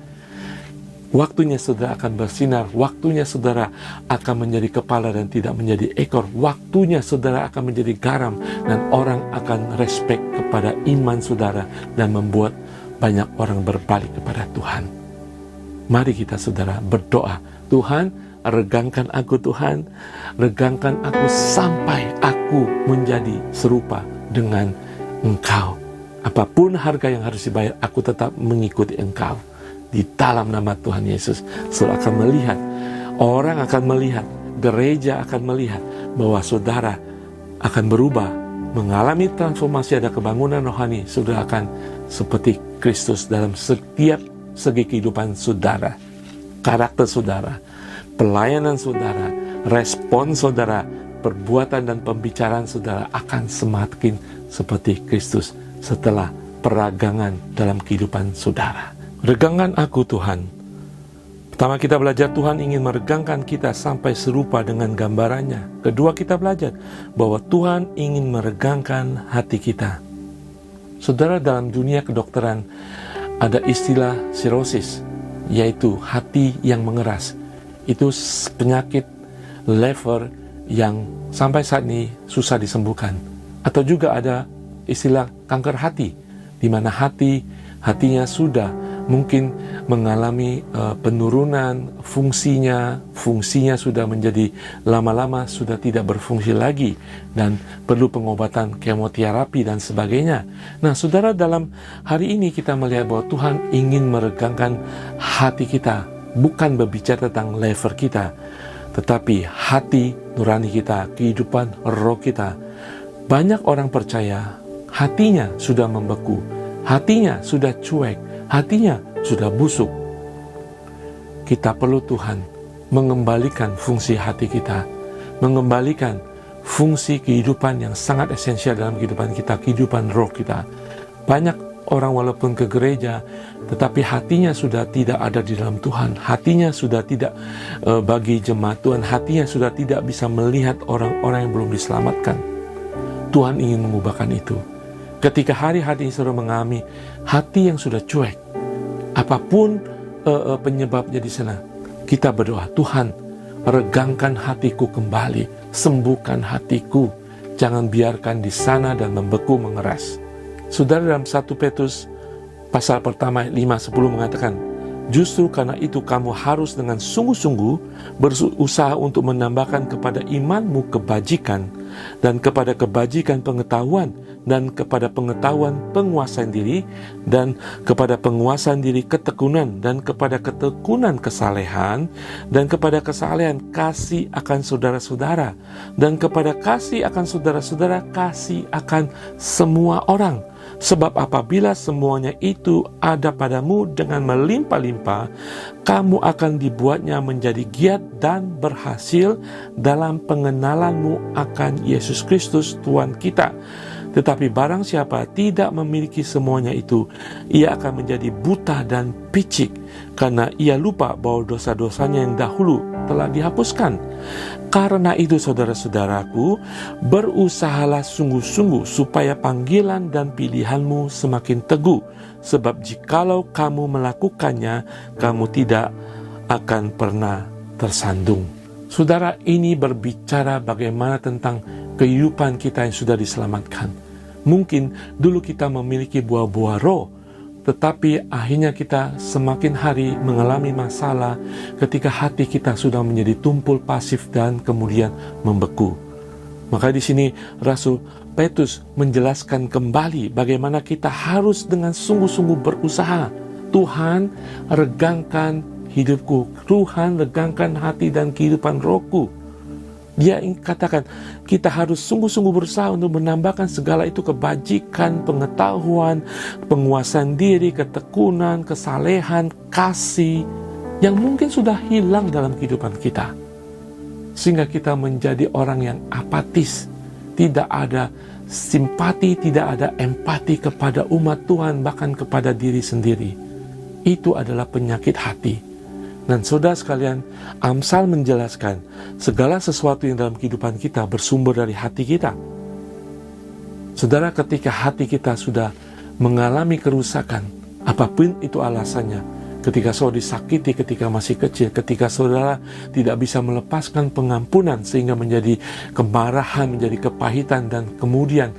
A: Waktunya saudara akan bersinar, waktunya saudara akan menjadi kepala dan tidak menjadi ekor. Waktunya saudara akan menjadi garam dan orang akan respect kepada iman saudara dan membuat banyak orang berbalik kepada Tuhan. Mari kita saudara berdoa, Tuhan regangkan aku, Tuhan regangkan aku sampai aku menjadi serupa dengan Engkau. Apapun harga yang harus dibayar, aku tetap mengikuti Engkau. Di dalam nama Tuhan Yesus, saudara akan melihat, orang akan melihat, gereja akan melihat bahwa saudara akan berubah, mengalami transformasi, ada kebangunan rohani. Saudara akan seperti Kristus dalam setiap segi kehidupan saudara. Karakter saudara, pelayanan saudara, respon saudara, perbuatan dan pembicaraan saudara akan semakin seperti Kristus setelah peragangan dalam kehidupan saudara. Regangkan aku Tuhan. Pertama, kita belajar Tuhan ingin meregangkan kita sampai serupa dengan gambarannya. Kedua, kita belajar bahwa Tuhan ingin meregangkan hati kita. Saudara, dalam dunia kedokteran ada istilah sirosis, yaitu hati yang mengeras. Itu penyakit lever yang sampai saat ini susah disembuhkan. Atau juga ada istilah kanker hati, di mana hatinya sudah mungkin mengalami penurunan fungsinya sudah menjadi lama-lama sudah tidak berfungsi lagi dan perlu pengobatan kemoterapi dan sebagainya. Nah, saudara, dalam hari ini kita melihat bahwa Tuhan ingin meregangkan hati kita, bukan berbicara tentang lever kita, tetapi hati nurani kita, kehidupan roh kita. Banyak orang percaya hatinya sudah membeku, hatinya sudah cuek, hatinya sudah busuk. Kita perlu Tuhan mengembalikan fungsi hati kita, mengembalikan fungsi kehidupan yang sangat esensial dalam kehidupan kita, kehidupan roh kita. Banyak orang walaupun ke gereja, tetapi hatinya sudah tidak ada di dalam Tuhan, hatinya sudah tidak bagi jemaat Tuhan, hatinya sudah tidak bisa melihat orang-orang yang belum diselamatkan. Tuhan ingin mengubahkan itu. Ketika hari-hari saudara mengalami hati yang sudah cuek, apapun penyebabnya di sana, kita berdoa, Tuhan, regangkan hatiku kembali, sembuhkan hatiku, jangan biarkan di sana dan membeku, mengeras. Saudara, dalam 1 Petrus pasal pertama 5-10 mengatakan, justru karena itu kamu harus dengan sungguh-sungguh berusaha untuk menambahkan kepada imanmu kebajikan, dan kepada kebajikan pengetahuan, dan kepada pengetahuan penguasaan diri, dan kepada penguasaan diri ketekunan, dan kepada ketekunan kesalehan, dan kepada kesalehan kasih akan saudara-saudara, dan kepada kasih akan saudara-saudara kasih akan semua orang. Sebab apabila semuanya itu ada padamu dengan melimpah-limpah, kamu akan dibuatnya menjadi giat dan berhasil dalam pengenalanmu akan Yesus Kristus Tuhan kita. Tetapi barang siapa tidak memiliki semuanya itu, ia akan menjadi buta dan picik, karena ia lupa bahwa dosa-dosanya yang dahulu telah dihapuskan. Karena itu saudara-saudaraku, berusahalah sungguh-sungguh supaya panggilan dan pilihanmu semakin teguh. Sebab jikalau kamu melakukannya, kamu tidak akan pernah tersandung. Saudara, ini berbicara bagaimana tentang kehidupan kita yang sudah diselamatkan. Mungkin dulu kita memiliki buah-buah roh, tetapi akhirnya kita semakin hari mengalami masalah ketika hati kita sudah menjadi tumpul pasif dan kemudian membeku. Maka di sini Rasul Petrus menjelaskan kembali bagaimana kita harus dengan sungguh-sungguh berusaha. Tuhan, regangkan hidupku. Tuhan, regangkan hati dan kehidupan rohku. Dia katakan, kita harus sungguh-sungguh berusaha untuk menambahkan segala itu kebajikan, pengetahuan, penguasaan diri, ketekunan, kesalehan, kasih, yang mungkin sudah hilang dalam kehidupan kita. Sehingga kita menjadi orang yang apatis, tidak ada simpati, tidak ada empati kepada umat Tuhan, bahkan kepada diri sendiri. Itu adalah penyakit hati. Dan saudara sekalian, Amsal menjelaskan segala sesuatu yang dalam kehidupan kita bersumber dari hati kita. Saudara, ketika hati kita sudah mengalami kerusakan, apapun itu alasannya, ketika saudara disakiti ketika masih kecil, ketika saudara tidak bisa melepaskan pengampunan sehingga menjadi kemarahan, menjadi kepahitan, dan kemudian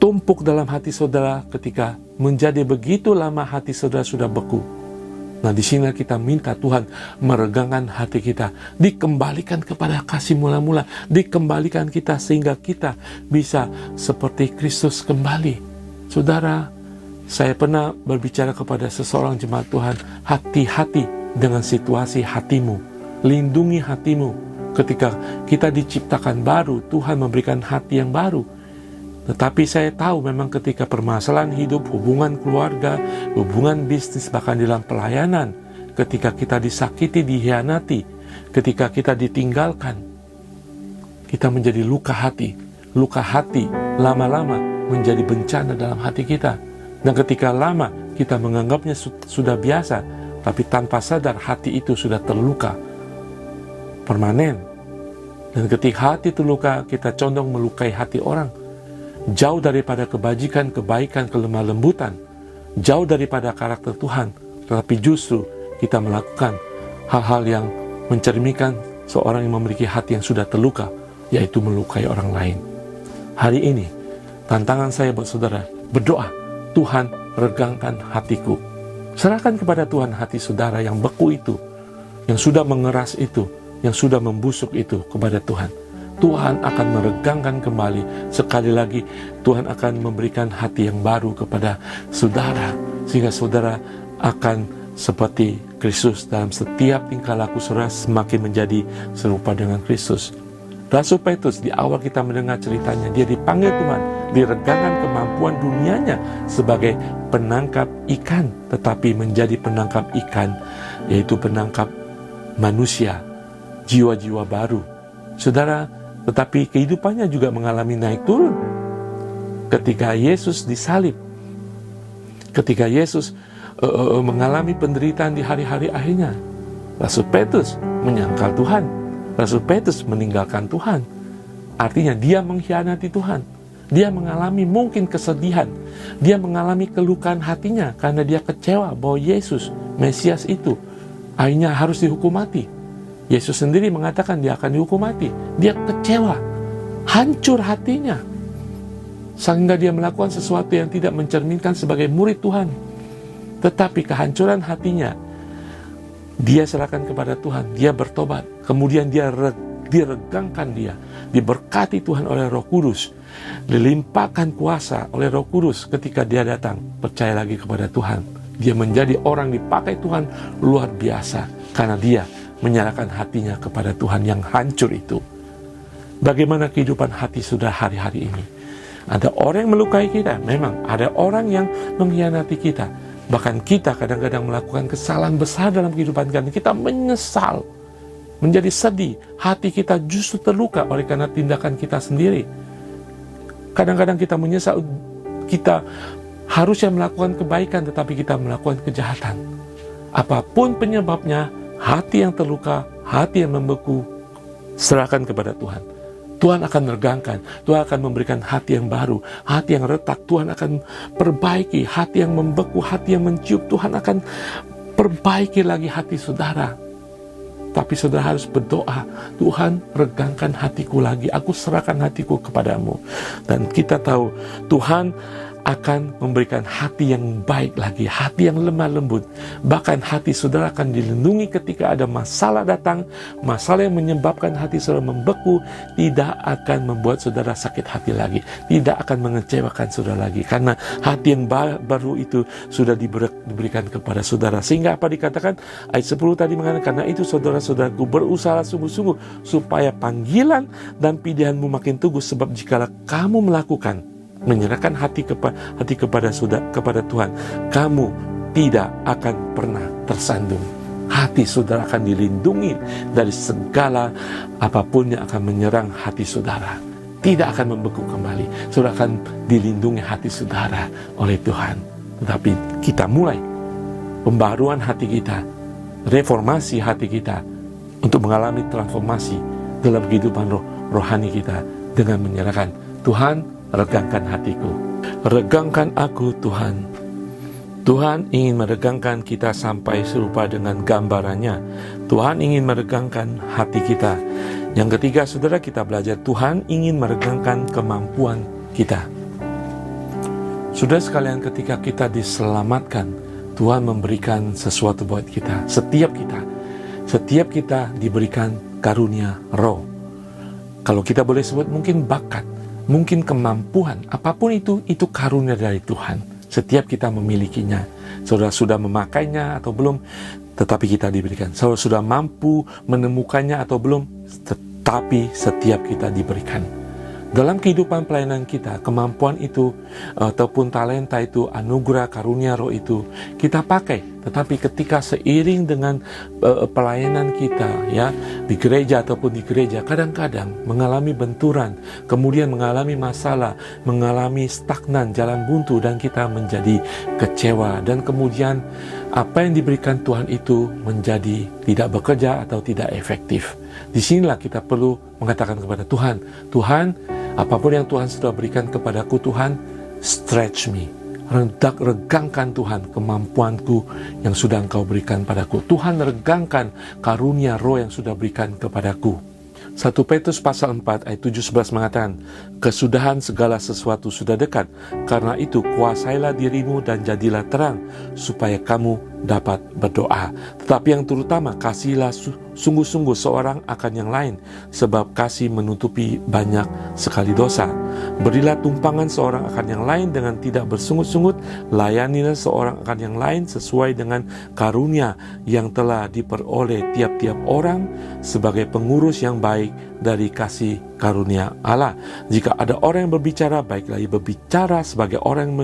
A: tumpuk dalam hati saudara ketika menjadi begitu lama hati saudara sudah beku. Nah, di sini kita minta Tuhan meregangkan hati kita, dikembalikan kepada kasih mula-mula, dikembalikan kita sehingga kita bisa seperti Kristus kembali. Saudara, saya pernah berbicara kepada seseorang jemaat Tuhan, hati-hati dengan situasi hatimu, lindungi hatimu. Ketika kita diciptakan baru, Tuhan memberikan hati yang baru. Tetapi saya tahu memang ketika permasalahan hidup, hubungan keluarga, hubungan bisnis, bahkan dalam pelayanan, ketika kita disakiti, dihianati, ketika kita ditinggalkan, kita menjadi luka hati. Luka hati lama-lama menjadi bencana dalam hati kita. Dan ketika lama kita menganggapnya sudah biasa, tapi tanpa sadar hati itu sudah terluka permanen. Dan ketika hati terluka, kita condong melukai hati orang. Jauh daripada kebajikan, kebaikan, kelemah lembutan, jauh daripada karakter Tuhan, tetapi justru kita melakukan hal-hal yang mencerminkan seorang yang memiliki hati yang sudah terluka, yaitu melukai orang lain. Hari ini, tantangan saya buat saudara, berdoa, Tuhan regangkan hatiku. Serahkan kepada Tuhan hati saudara yang beku itu, yang sudah mengeras itu, yang sudah membusuk itu kepada Tuhan. Tuhan akan meregangkan kembali. Sekali lagi, Tuhan akan memberikan hati yang baru kepada saudara, sehingga saudara akan seperti Kristus dalam setiap tingkah laku saudara semakin menjadi serupa dengan Kristus. Rasul Petrus, di awal kita mendengar ceritanya, dia dipanggil Tuhan, diregangkan kemampuan dunianya sebagai penangkap ikan, tetapi menjadi penangkap ikan, yaitu penangkap manusia, jiwa-jiwa baru. Saudara, tetapi kehidupannya juga mengalami naik turun. Ketika Yesus disalib, ketika Yesus mengalami penderitaan di hari-hari akhirnya, Rasul Petrus menyangkal Tuhan, Rasul Petrus meninggalkan Tuhan. Artinya dia mengkhianati Tuhan. Dia mengalami mungkin kesedihan, dia mengalami kelukaan hatinya karena dia kecewa bahwa Yesus, Mesias itu akhirnya harus dihukum mati. Yesus sendiri mengatakan dia akan dihukum mati. Dia kecewa, hancur hatinya, sehingga dia melakukan sesuatu yang tidak mencerminkan sebagai murid Tuhan. Tetapi kehancuran hatinya, dia serahkan kepada Tuhan, dia bertobat, kemudian dia diregangkan, dia diberkati Tuhan oleh Roh Kudus, dilimpahkan kuasa oleh Roh Kudus. Ketika dia datang percaya lagi kepada Tuhan, dia menjadi orang dipakai Tuhan luar biasa karena dia menyerahkan hatinya kepada Tuhan yang hancur itu. Bagaimana kehidupan hati sudah hari-hari ini? Ada orang yang melukai kita, memang ada orang yang mengkhianati kita. Bahkan kita kadang-kadang melakukan kesalahan besar dalam kehidupan kita. Kita menyesal, menjadi sedih, hati kita justru terluka oleh karena tindakan kita sendiri. Kadang-kadang kita menyesal, kita harusnya melakukan kebaikan tetapi kita melakukan kejahatan. Apapun penyebabnya, hati yang terluka, hati yang membeku, serahkan kepada Tuhan. Tuhan akan meregangkan, Tuhan akan memberikan hati yang baru, hati yang retak. Tuhan akan perbaiki hati yang membeku, hati yang mencium. Tuhan akan perbaiki lagi hati saudara. Tapi saudara harus berdoa, Tuhan regangkan hatiku lagi, aku serahkan hatiku kepadamu. Dan kita tahu Tuhan akan memberikan hati yang baik lagi, hati yang lemah lembut. Bahkan hati saudara akan dilindungi ketika ada masalah datang, masalah yang menyebabkan hati saudara membeku, tidak akan membuat saudara sakit hati lagi, tidak akan mengecewakan saudara lagi, karena hati yang baru itu sudah diberikan kepada saudara. Sehingga apa dikatakan? Ayat 10 tadi mengatakan, karena itu saudara-saudaraku berusaha sungguh-sungguh supaya panggilan dan pilihanmu makin teguh, sebab jikalau kamu melakukan menyerahkan hati kepada Tuhan, kamu tidak akan pernah tersandung. Hati saudara akan dilindungi dari segala apapun yang akan menyerang hati saudara. Tidak akan membeku kembali. Saudara akan dilindungi hati saudara oleh Tuhan. Tetapi kita mulai pembaruan hati kita, reformasi hati kita untuk mengalami transformasi dalam kehidupan rohani kita dengan menyerahkan, Tuhan, regangkan hatiku, regangkan aku Tuhan. Tuhan ingin meregangkan kita sampai serupa dengan gambarannya. Tuhan ingin meregangkan hati kita. Yang ketiga, saudara, kita belajar Tuhan ingin meregangkan kemampuan kita. Saudara sekalian, ketika kita diselamatkan, Tuhan memberikan sesuatu buat kita. Setiap kita diberikan karunia roh. Kalau kita boleh sebut mungkin bakat, mungkin kemampuan, apapun itu karunia dari Tuhan. Setiap kita memilikinya. Saudara sudah memakainya atau belum, tetapi kita diberikan. Saudara sudah mampu menemukannya atau belum, tetapi setiap kita diberikan. Dalam kehidupan pelayanan kita, kemampuan itu ataupun talenta itu, anugerah karunia roh itu kita pakai. Tetapi ketika seiring dengan pelayanan kita ya di gereja ataupun di gereja, kadang-kadang mengalami benturan, kemudian mengalami masalah, mengalami stagnan, jalan buntu, dan kita menjadi kecewa, dan kemudian apa yang diberikan Tuhan itu menjadi tidak bekerja atau tidak efektif. Disinilah kita perlu mengatakan kepada Tuhan, Tuhan, apapun yang Tuhan sudah berikan kepadaku, Tuhan, stretch me. Regangkan Tuhan kemampuanku yang sudah Engkau berikan padaku. Tuhan, regangkan karunia roh yang sudah berikan kepadaku. 1 Petrus pasal 4 ayat 17 mengatakan, kesudahan segala sesuatu sudah dekat. Karena itu kuasailah dirimu dan jadilah terang, supaya kamu dapat berdoa. Tetapi yang terutama, kasihilah sungguh-sungguh seorang akan yang lain, sebab kasih menutupi banyak sekali dosa. Berilah tumpangan seorang akan yang lain dengan tidak bersungut-sungut. Layanilah seorang akan yang lain sesuai dengan karunia yang telah diperoleh tiap-tiap orang sebagai pengurus yang baik dari kasih karunia Allah. Jika ada orang yang berbicara, baiklah ia berbicara sebagai orang yang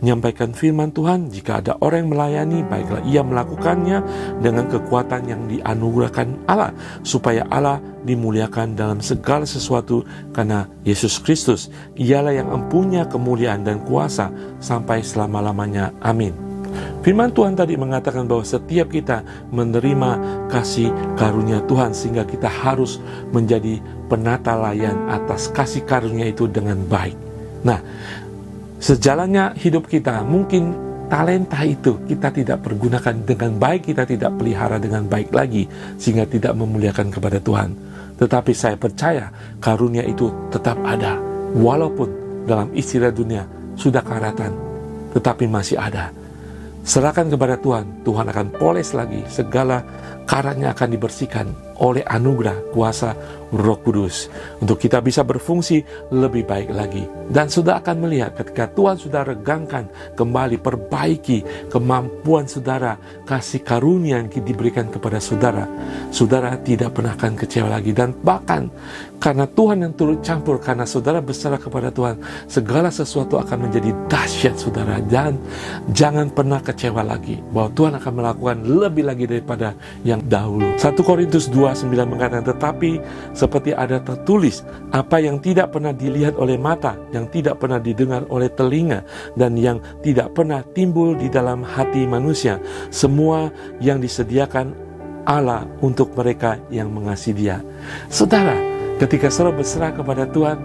A: menyampaikan firman Tuhan. Jika ada orang yang melayani, baiklah ia melakukannya dengan kekuatan yang dianugerahkan Allah, supaya Allah dimuliakan dalam segala sesuatu karena Yesus Kristus. Ialah yang mempunyai kemuliaan dan kuasa sampai selama-lamanya. Amin. Firman Tuhan tadi mengatakan bahwa setiap kita menerima kasih karunia Tuhan, sehingga kita harus menjadi penata layan atas kasih karunia itu dengan baik. Nah, sejalannya hidup kita, mungkin talenta itu kita tidak pergunakan dengan baik, kita tidak pelihara dengan baik lagi, sehingga tidak memuliakan kepada Tuhan. Tetapi saya percaya karunia itu tetap ada, walaupun dalam istilah dunia sudah karatan, tetapi masih ada. Serahkan kepada Tuhan, Tuhan akan poles lagi, segala karatnya akan dibersihkan oleh anugerah kuasa Roh Kudus, untuk kita bisa berfungsi lebih baik lagi. Dan sudah akan melihat ketika Tuhan sudah regangkan kembali, perbaiki kemampuan saudara, kasih karunia yang diberikan kepada saudara, saudara tidak pernah akan kecewa lagi. Dan bahkan karena Tuhan yang turut campur, karena saudara berserah kepada Tuhan, segala sesuatu akan menjadi dahsyat saudara. Dan jangan pernah kecewa lagi bahwa Tuhan akan melakukan lebih lagi daripada yang dahulu. 1 Korintus 2:9 mengatakan, tetapi seperti ada tertulis, apa yang tidak pernah dilihat oleh mata, yang tidak pernah didengar oleh telinga, dan yang tidak pernah timbul di dalam hati manusia, semua yang disediakan Allah untuk mereka yang mengasihi Dia. Saudara, ketika saudara berserah kepada Tuhan,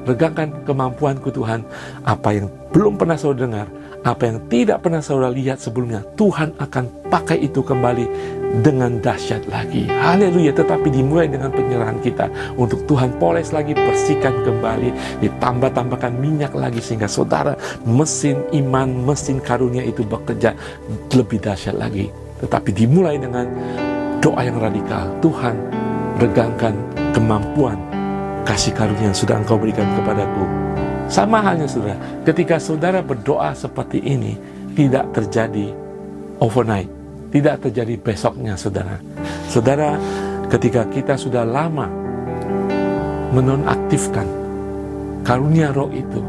A: regangkan kemampuanku Tuhan, apa yang belum pernah saudara dengar, apa yang tidak pernah saudara lihat sebelumnya, Tuhan akan pakai itu kembali dengan dahsyat lagi. Haleluya. Tetapi dimulai dengan penyerahan kita untuk Tuhan poles lagi, bersihkan kembali, ditambah-tambahkan minyak lagi, sehingga saudara mesin iman, mesin karunia itu bekerja lebih dahsyat lagi. Tetapi dimulai dengan doa yang radikal. Tuhan, regangkan kemampuan kasih karunia yang sudah Engkau berikan kepadaku. Sama halnya saudara, ketika saudara berdoa seperti ini, tidak terjadi overnight, tidak terjadi besoknya saudara. Saudara, ketika kita sudah lama menonaktifkan karunia roh itu,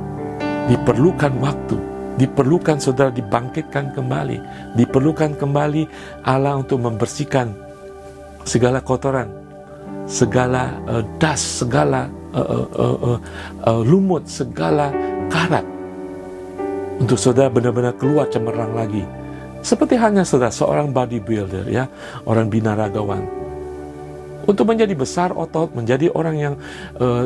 A: diperlukan waktu, diperlukan saudara dibangkitkan kembali, diperlukan kembali Allah untuk membersihkan segala kotoran, segala das, segala lumut, segala karat, untuk saudara benar-benar keluar cemerlang lagi. Seperti halnya saudara seorang bodybuilder, ya, orang binaragawan. Untuk menjadi besar otot, menjadi orang yang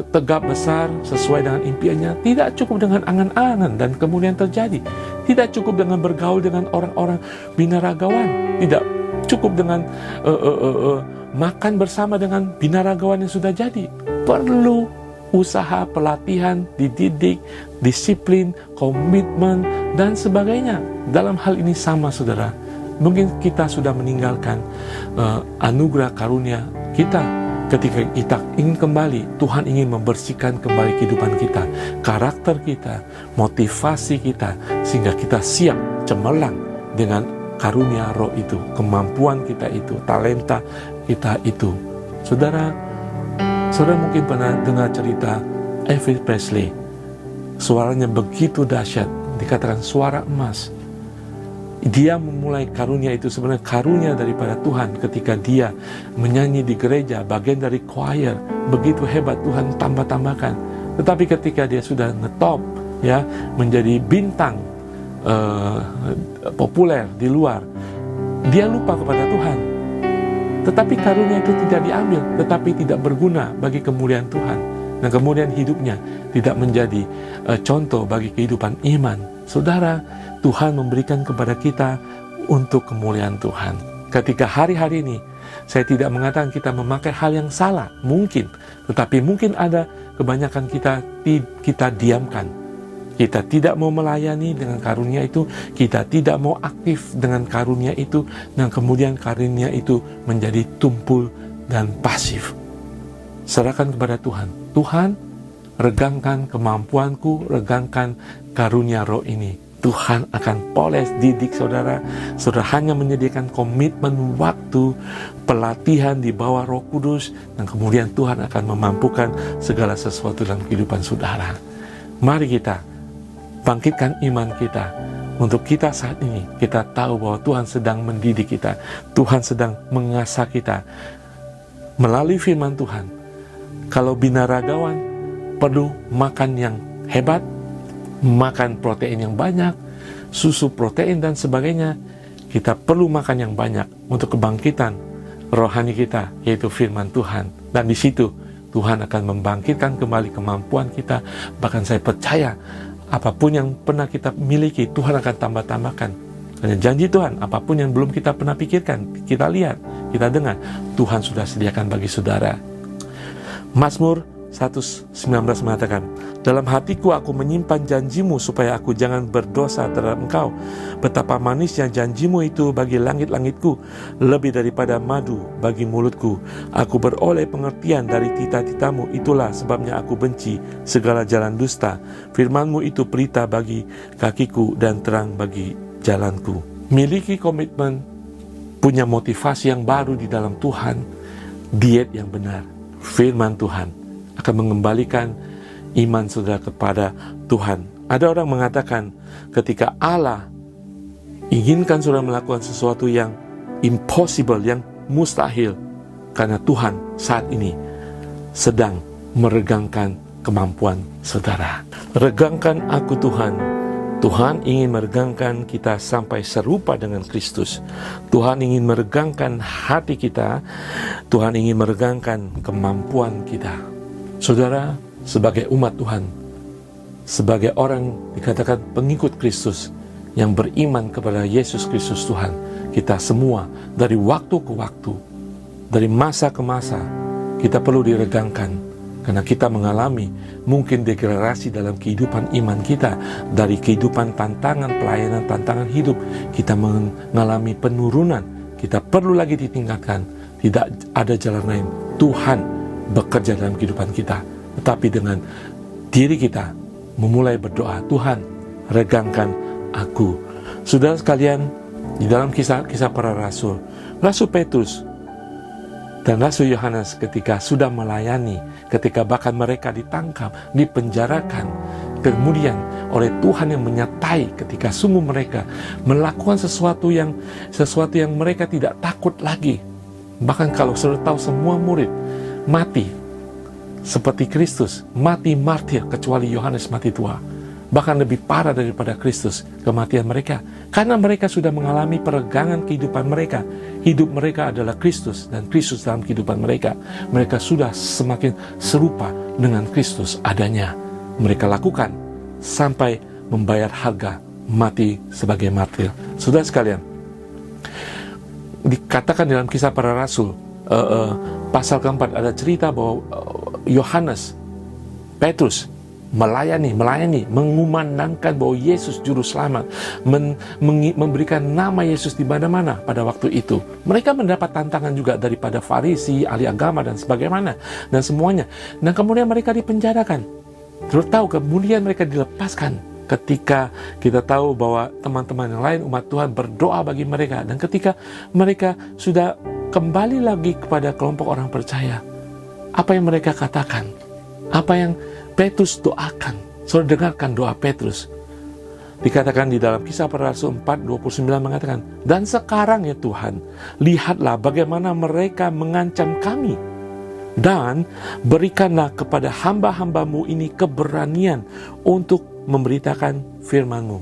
A: tegap besar sesuai dengan impiannya, tidak cukup dengan angan-angan dan kemudian terjadi. Tidak cukup dengan bergaul dengan orang-orang binaragawan. Tidak cukup dengan makan bersama dengan binaragawan yang sudah jadi. Perlu usaha, pelatihan, dididik, disiplin, komitmen, dan sebagainya. Dalam hal ini sama saudara. Mungkin kita sudah meninggalkan anugerah karunia kita. Ketika kita ingin kembali, Tuhan ingin membersihkan kembali kehidupan kita, karakter kita, motivasi kita, sehingga kita siap cemerlang dengan karunia roh itu, kemampuan kita itu, talenta kita itu. Saudara mungkin pernah dengar cerita Elvis Presley. Suaranya begitu dahsyat, dikatakan suara emas. Dia memulai karunia itu sebenarnya karunia daripada Tuhan ketika dia menyanyi di gereja, bagian dari choir, begitu hebat, Tuhan tambah-tambahkan. Tetapi ketika dia sudah ngetop, ya, menjadi bintang populer di luar, dia lupa kepada Tuhan. Tetapi karunia itu tidak diambil, tetapi tidak berguna bagi kemuliaan Tuhan. Dan kemudian hidupnya tidak menjadi contoh bagi kehidupan iman. Saudara, Tuhan memberikan kepada kita untuk kemuliaan Tuhan. Ketika hari-hari ini, saya tidak mengatakan kita memakai hal yang salah, mungkin. Tetapi mungkin ada kebanyakan kita diamkan. Kita tidak mau melayani dengan karunia itu, kita tidak mau aktif dengan karunia itu, dan kemudian karunia itu menjadi tumpul dan pasif. Serahkan kepada Tuhan. Tuhan, regangkan kemampuanku, regangkan karunia roh ini. Tuhan akan poles, didik saudara. Saudara hanya menyediakan komitmen waktu, pelatihan di bawah Roh Kudus, dan kemudian Tuhan akan memampukan segala sesuatu dalam kehidupan saudara. Mari kita bangkitkan iman kita. Untuk kita saat ini, kita tahu bahwa Tuhan sedang mendidik kita. Tuhan sedang mengasah kita melalui firman Tuhan. Kalau binaragawan perlu makan yang hebat, makan protein yang banyak, susu protein dan sebagainya, kita perlu makan yang banyak untuk kebangkitan rohani kita, yaitu firman Tuhan. Dan di situ Tuhan akan membangkitkan kembali kemampuan kita. Bahkan saya percaya apapun yang pernah kita miliki, Tuhan akan tambah-tambahkan. Karena janji Tuhan, apapun yang belum kita pernah pikirkan, kita lihat, kita dengar, Tuhan sudah sediakan bagi saudara. Mazmur 119 mengatakan, dalam hatiku aku menyimpan janjimu supaya aku jangan berdosa terhadap engkau. Betapa manisnya janjimu itu bagi langit-langitku, lebih daripada madu bagi mulutku. Aku beroleh pengertian dari tita-titamu, itulah sebabnya aku benci segala jalan dusta. Firmanmu itu pelita bagi kakiku dan terang bagi jalanku. Miliki komitmen, punya motivasi yang baru di dalam Tuhan, diet yang benar, firman Tuhan akan mengembalikan iman saudara kepada Tuhan. Ada orang mengatakan ketika Allah inginkan saudara melakukan sesuatu yang impossible, yang mustahil, karena Tuhan saat ini sedang meregangkan kemampuan saudara. Regangkan aku Tuhan. Tuhan ingin meregangkan kita sampai serupa dengan Kristus. Tuhan ingin meregangkan hati kita. Tuhan ingin meregangkan kemampuan kita. Saudara, sebagai umat Tuhan, sebagai orang dikatakan pengikut Kristus yang beriman kepada Yesus Kristus Tuhan, kita semua dari waktu ke waktu, dari masa ke masa, kita perlu diregangkan. Karena kita mengalami mungkin degradasi dalam kehidupan iman kita, dari kehidupan tantangan, pelayanan, tantangan hidup, kita mengalami penurunan. Kita perlu lagi ditingkatkan. Tidak ada jalan lain. Tuhan bekerja dalam kehidupan kita, tetapi dengan diri kita memulai berdoa, Tuhan regangkan aku. Saudara sekalian, di dalam kisah para rasul, Rasul Petrus dan Rasul Yohanes ketika sudah melayani, ketika bahkan mereka ditangkap, dipenjarakan, kemudian oleh Tuhan yang menyertai ketika sungguh mereka melakukan sesuatu yang mereka tidak takut lagi. Bahkan kalau sudah tahu semua murid mati seperti Kristus, mati martir, kecuali Yohanes mati tua. Bahkan lebih parah daripada Kristus kematian mereka, karena mereka sudah mengalami peregangan kehidupan mereka. Hidup mereka adalah Kristus, dan Kristus dalam kehidupan mereka. Mereka sudah semakin serupa dengan Kristus adanya. Mereka lakukan sampai membayar harga mati sebagai martir. Saudara sekalian, dikatakan dalam kisah para rasul pasal keempat ada cerita bahwa Yohanes, Petrus melayani, mengumandangkan bahwa Yesus Juru Selamat, memberikan nama Yesus di mana-mana pada waktu itu. Mereka mendapat tantangan juga daripada Farisi, ahli agama, dan sebagaimana, dan semuanya. Dan kemudian mereka dipenjarakan. Terus tahu, kemudian mereka dilepaskan. Ketika kita tahu bahwa teman-teman yang lain, umat Tuhan, berdoa bagi mereka. Dan ketika mereka sudah kembali lagi kepada kelompok orang percaya, apa yang mereka katakan? Apa yang Petrus doakan? Saudara dengarkan doa Petrus. Dikatakan di dalam Kisah Para Rasul 4:29 mengatakan, dan sekarang ya Tuhan, lihatlah bagaimana mereka mengancam kami. Dan berikanlah kepada hamba-hambamu ini keberanian untuk memberitakan firman-Mu.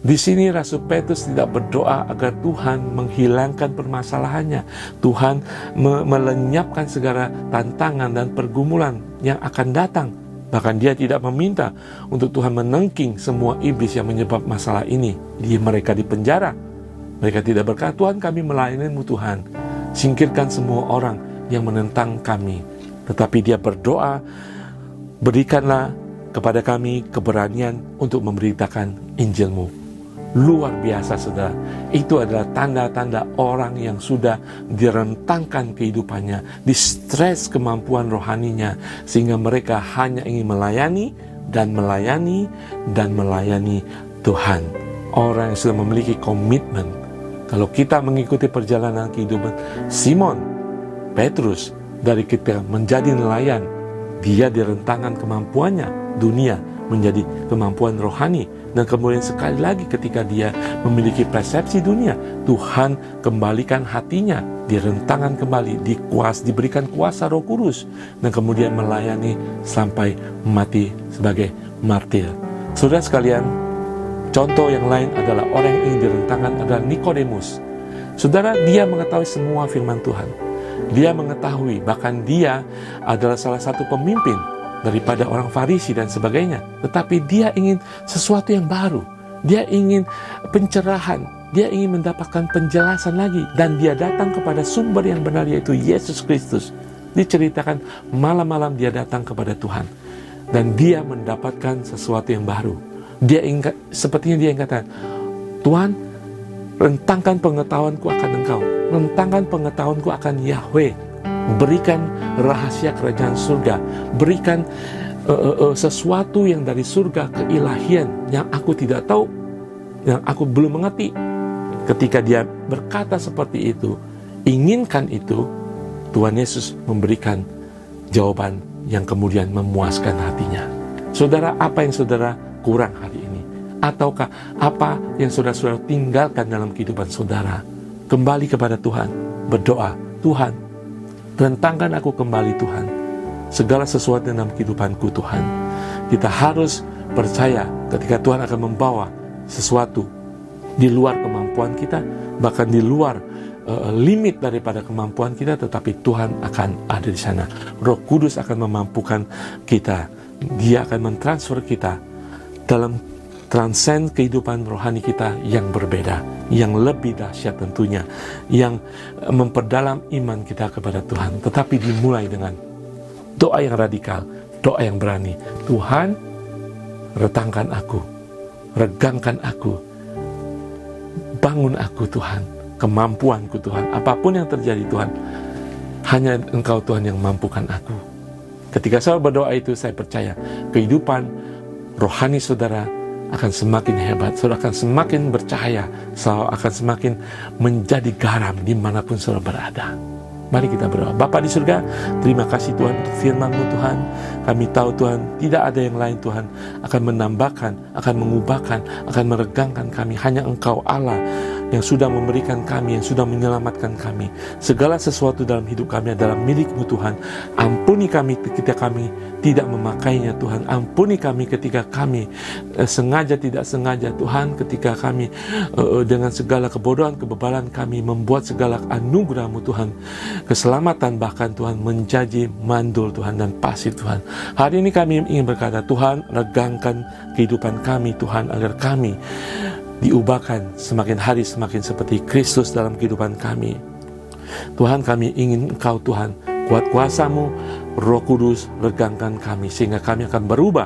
A: Di sini Rasul Petrus tidak berdoa agar Tuhan menghilangkan permasalahannya. Tuhan melenyapkan segala tantangan dan pergumulan yang akan datang. Bahkan dia tidak meminta untuk Tuhan menengking semua iblis yang menyebab masalah ini. Mereka dipenjara. Mereka tidak berkata, Tuhan kami melayani-Mu Tuhan. Singkirkan semua orang yang menentang kami. Tetapi dia berdoa, berikanlah kepada kami keberanian untuk memberitakan Injil-Mu. Luar biasa saudara. Itu adalah tanda-tanda orang yang sudah direntangkan kehidupannya, distres kemampuan rohaninya, sehingga mereka hanya ingin melayani dan melayani dan melayani Tuhan. Orang yang sudah memiliki komitmen. Kalau kita mengikuti perjalanan kehidupan Simon Petrus, dari kita menjadi nelayan, dia direntangkan kemampuannya dunia menjadi kemampuan rohani. Dan kemudian sekali lagi ketika dia memiliki persepsi dunia, Tuhan kembalikan hatinya, direntangkan kembali, diberikan kuasa Roh Kudus, dan kemudian melayani sampai mati sebagai martir. Saudara sekalian, contoh yang lain adalah orang yang ingin direntangkan adalah Nikodemus. Saudara, dia mengetahui semua firman Tuhan. Dia mengetahui, bahkan dia adalah salah satu pemimpin daripada orang Farisi dan sebagainya. Tetapi dia ingin sesuatu yang baru. Dia ingin pencerahan. Dia ingin mendapatkan penjelasan lagi. Dan dia datang kepada sumber yang benar, yaitu Yesus Kristus. Diceritakan malam-malam dia datang kepada Tuhan. Dan dia mendapatkan sesuatu yang baru. Dia ingat, sepertinya dia katakan, Tuhan, rentangkan pengetahuanku akan Engkau. Rentangkan pengetahuanku akan Yahweh. Berikan rahasia kerajaan surga. Berikan sesuatu yang dari surga, keilahian yang aku tidak tahu, yang aku belum mengerti. Ketika dia berkata seperti itu, inginkan itu, Tuhan Yesus memberikan jawaban yang kemudian memuaskan hatinya. Saudara, apa yang saudara kurang hari ini? Ataukah apa yang saudara-saudara tinggalkan dalam kehidupan saudara? Kembali kepada Tuhan, berdoa, Tuhan, rentangkan aku kembali Tuhan, segala sesuatu dalam kehidupanku Tuhan. Kita harus percaya ketika Tuhan akan membawa sesuatu di luar kemampuan kita, bahkan di luar limit daripada kemampuan kita, tetapi Tuhan akan ada di sana. Roh Kudus akan memampukan kita. Dia akan mentransfer kita dalam transend kehidupan rohani kita yang berbeda, yang lebih dahsyat tentunya, yang memperdalam iman kita kepada Tuhan. Tetapi dimulai dengan doa yang radikal, doa yang berani. Tuhan, retangkan aku, regangkan aku, bangun aku Tuhan, kemampuanku Tuhan, apapun yang terjadi Tuhan, hanya Engkau Tuhan yang mampukan aku. Ketika saya berdoa itu, saya percaya kehidupan rohani saudara akan semakin hebat, saudara akan semakin bercahaya, saudara akan semakin menjadi garam dimanapun saudara berada. Mari kita berdoa. Bapa di surga, terima kasih Tuhan untuk firman-Mu Tuhan. Kami tahu Tuhan, tidak ada yang lain Tuhan akan menambahkan, akan mengubahkan, akan meregangkan kami. Hanya Engkau Allah yang sudah memberikan kami, yang sudah menyelamatkan kami. Segala sesuatu dalam hidup kami adalah milik-Mu Tuhan. Ampuni kami ketika kami tidak memakainya Tuhan. Ampuni kami ketika kami sengaja tidak sengaja Tuhan. Ketika kami dengan segala kebodohan, kebebalan kami membuat segala anugerah-Mu Tuhan, keselamatan bahkan Tuhan menjadi mandul Tuhan dan pasif Tuhan. Hari ini kami ingin berkata, Tuhan regangkan kehidupan kami Tuhan, agar kami diubahkan semakin hari semakin seperti Kristus dalam kehidupan kami. Tuhan, kami ingin Engkau Tuhan, kuat kuasa-Mu, Roh Kudus regangkan kami, sehingga kami akan berubah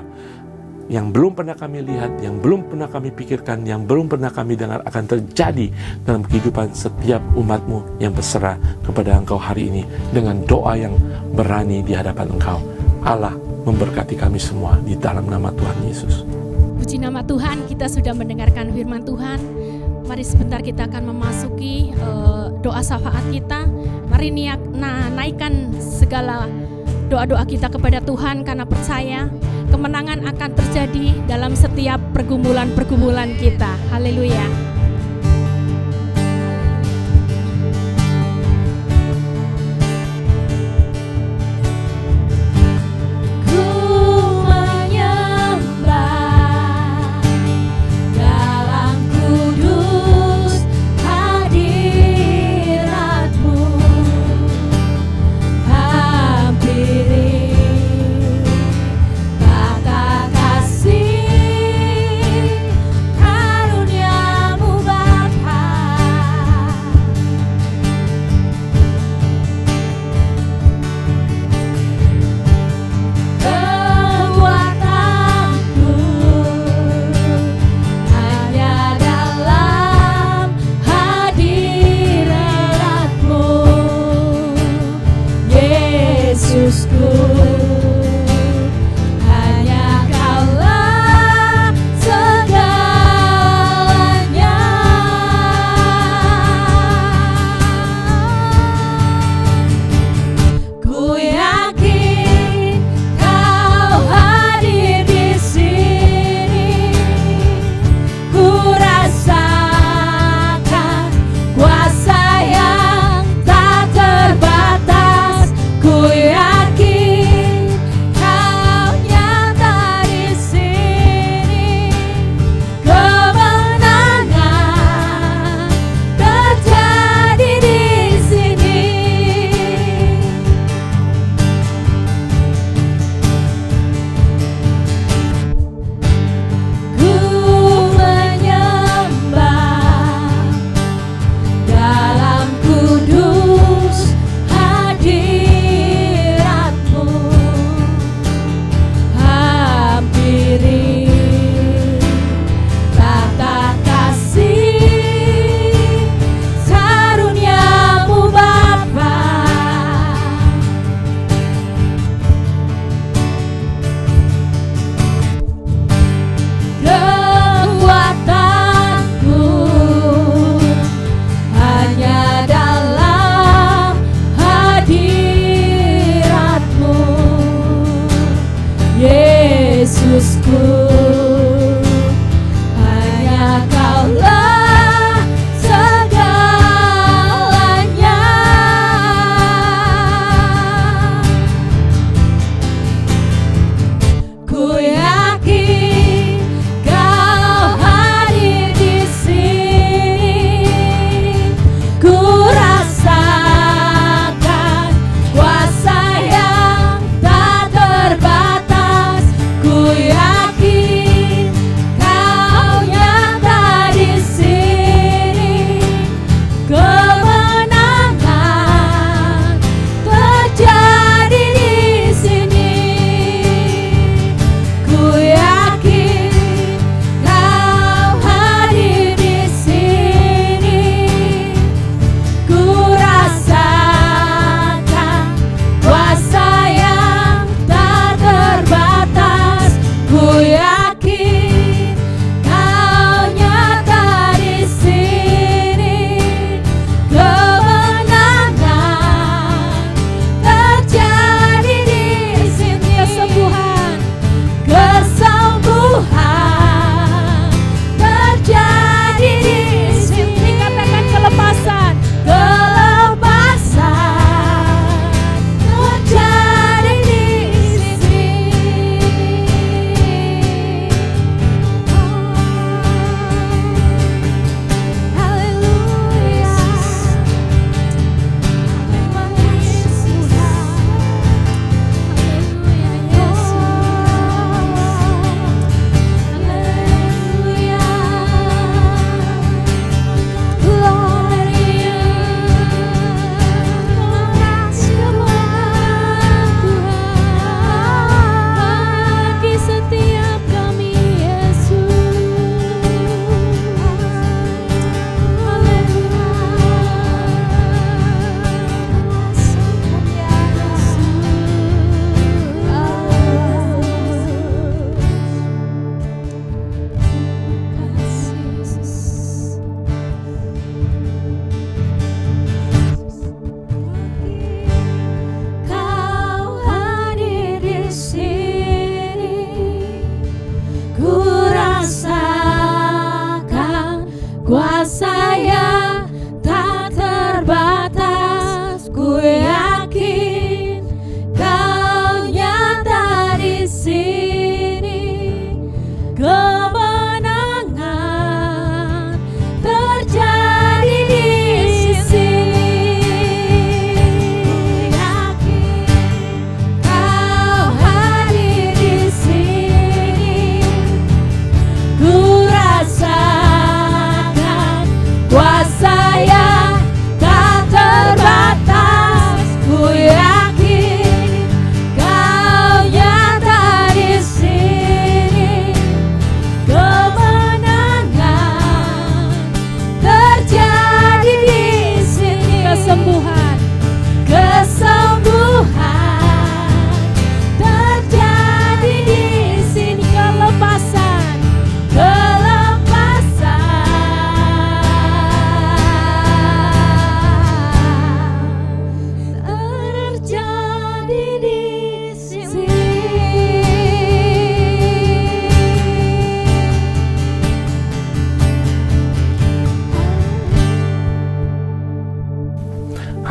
A: yang belum pernah kami lihat, yang belum pernah kami pikirkan, yang belum pernah kami dengar akan terjadi dalam kehidupan setiap umat-Mu yang berserah kepada Engkau hari ini dengan doa yang berani di hadapan Engkau. Allah memberkati kami semua di dalam nama Tuhan Yesus.
B: Puji nama Tuhan, kita sudah mendengarkan firman Tuhan. Mari sebentar kita akan memasuki doa syafaat kita. Mari naikkan segala doa-doa kita kepada Tuhan karena percaya kemenangan akan terjadi dalam setiap pergumulan-pergumulan kita. Haleluya.
C: Ku yakin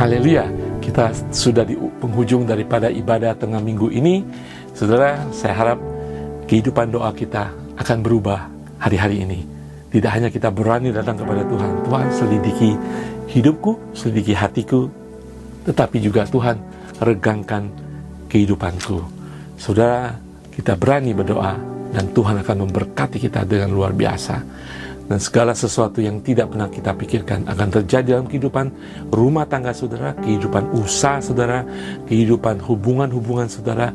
A: Haleluya, kita sudah di penghujung daripada ibadah tengah minggu ini. Saudara, saya harap kehidupan doa kita akan berubah hari-hari ini. Tidak hanya kita berani datang kepada Tuhan, Tuhan selidiki hidupku, selidiki hatiku, tetapi juga Tuhan regangkan kehidupanku. Saudara, kita berani berdoa dan Tuhan akan memberkati kita dengan luar biasa. Dan segala sesuatu yang tidak pernah kita pikirkan akan terjadi dalam kehidupan rumah tangga saudara, kehidupan usaha saudara, kehidupan hubungan-hubungan saudara,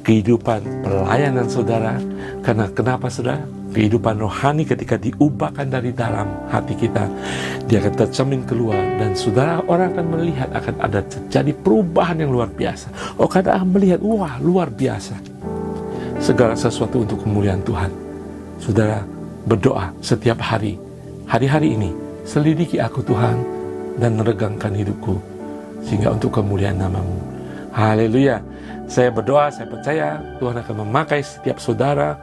A: kehidupan pelayanan saudara. Karena kenapa saudara? Kehidupan rohani ketika diubahkan dari dalam hati kita, dia akan tercermin keluar, dan saudara, orang akan melihat akan ada terjadi perubahan yang luar biasa. Orang akan melihat, wah, luar biasa. Segala sesuatu untuk kemuliaan Tuhan. Saudara, berdoa setiap hari. Hari-hari ini selidiki aku Tuhan dan regangkan hidupku sehingga untuk kemuliaan nama-Mu. Haleluya. Saya berdoa, saya percaya Tuhan akan memakai setiap saudara,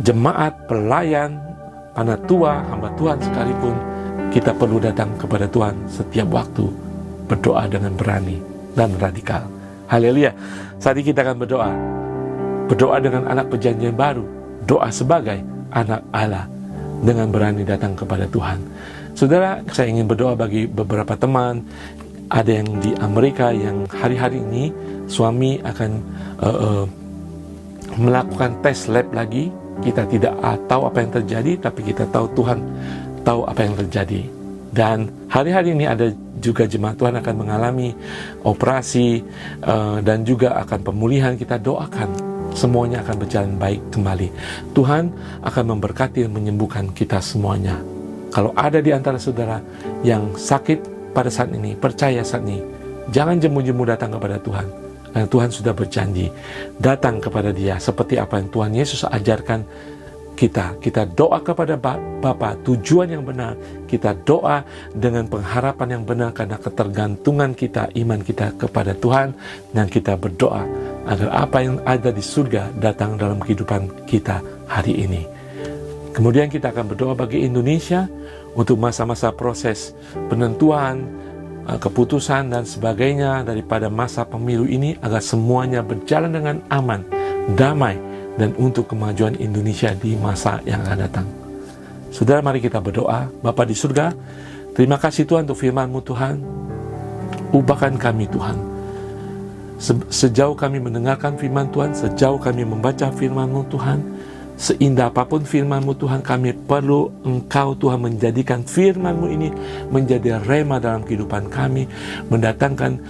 A: jemaat, pelayan, anak tua, hamba Tuhan sekalipun. Kita perlu datang kepada Tuhan setiap waktu, berdoa dengan berani dan radikal. Haleluya. Saat ini kita akan berdoa. Berdoa dengan anak perjanjian baru. Doa sebagai anak Allah dengan berani datang kepada Tuhan. Saudara, saya ingin berdoa bagi beberapa teman. Ada yang di Amerika yang hari-hari ini suami akan melakukan tes lab lagi. Kita tidak tahu apa yang terjadi, tapi kita tahu Tuhan tahu apa yang terjadi. Dan hari-hari ini ada juga jemaat Tuhan akan mengalami operasi dan juga akan pemulihan. Kita doakan semuanya akan berjalan baik kembali. Tuhan akan memberkati dan menyembuhkan kita semuanya. Kalau ada di antara saudara yang sakit pada saat ini, percaya saat ini, jangan jemu-jemu datang kepada Tuhan. Karena Tuhan sudah berjanji, datang kepada Dia seperti apa yang Tuhan Yesus ajarkan kita. Kita doa kepada Bapa, tujuan yang benar. Kita doa dengan pengharapan yang benar karena ketergantungan kita, iman kita kepada Tuhan. Dan kita berdoa agar apa yang ada di surga datang dalam kehidupan kita hari ini. Kemudian kita akan berdoa bagi Indonesia untuk masa-masa proses penentuan, keputusan dan sebagainya daripada masa pemilu ini, agar semuanya berjalan dengan aman, damai, dan untuk kemajuan Indonesia di masa yang akan datang. Saudara, mari kita berdoa. Bapa di surga, terima kasih Tuhan untuk firman-Mu Tuhan. Ubahkan kami Tuhan. Sejauh kami mendengarkan firman Tuhan, sejauh kami membaca firman-Mu Tuhan, seindah apapun firman-Mu Tuhan, kami perlu Engkau Tuhan menjadikan firman-Mu ini menjadi rema dalam kehidupan kami, mendatangkan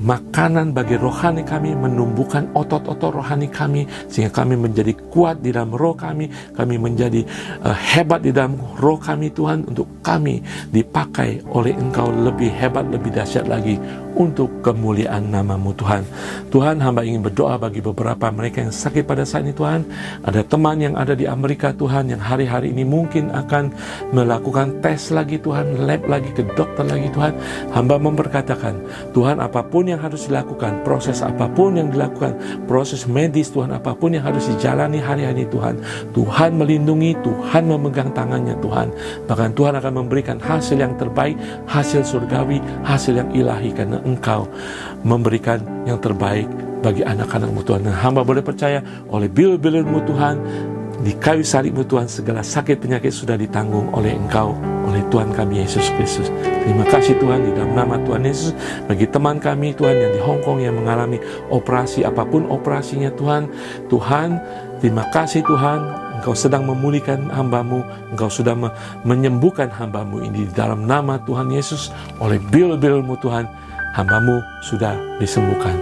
A: makanan bagi rohani kami, menumbuhkan otot-otot rohani kami, sehingga kami menjadi kuat di dalam roh kami menjadi hebat di dalam roh kami Tuhan, untuk kami dipakai oleh Engkau lebih hebat, lebih dahsyat lagi untuk kemuliaan nama-Mu Tuhan. Tuhan, hamba ingin berdoa bagi beberapa mereka yang sakit pada saat ini Tuhan. Ada teman yang ada di Amerika Tuhan, yang hari-hari ini mungkin akan melakukan tes lagi Tuhan, lab lagi, ke dokter lagi Tuhan. Hamba memperkatakan, Tuhan, apapun yang harus dilakukan, proses apapun yang dilakukan, proses medis Tuhan, apapun yang harus dijalani hari-hari Tuhan, Tuhan melindungi, Tuhan memegang tangannya Tuhan. Bahkan Tuhan akan memberikan hasil yang terbaik, hasil surgawi, hasil yang ilahi, karena Engkau memberikan yang terbaik bagi anak-anak-Mu Tuhan. Dan hamba boleh percaya oleh bil-bil-Mu Tuhan, di kayu salib-Mu Tuhan, segala sakit penyakit sudah ditanggung oleh Engkau, oleh Tuhan kami Yesus Kristus. Terima kasih Tuhan, di dalam nama Tuhan Yesus, bagi teman kami Tuhan yang di Hong Kong yang mengalami operasi, apapun operasinya Tuhan. Tuhan, terima kasih Tuhan, Engkau sedang memulihkan hamba-Mu, Engkau sudah menyembuhkan hamba-Mu ini. Di dalam nama Tuhan Yesus, oleh bil-bil-Mu Tuhan, hamba-Mu sudah disembuhkan.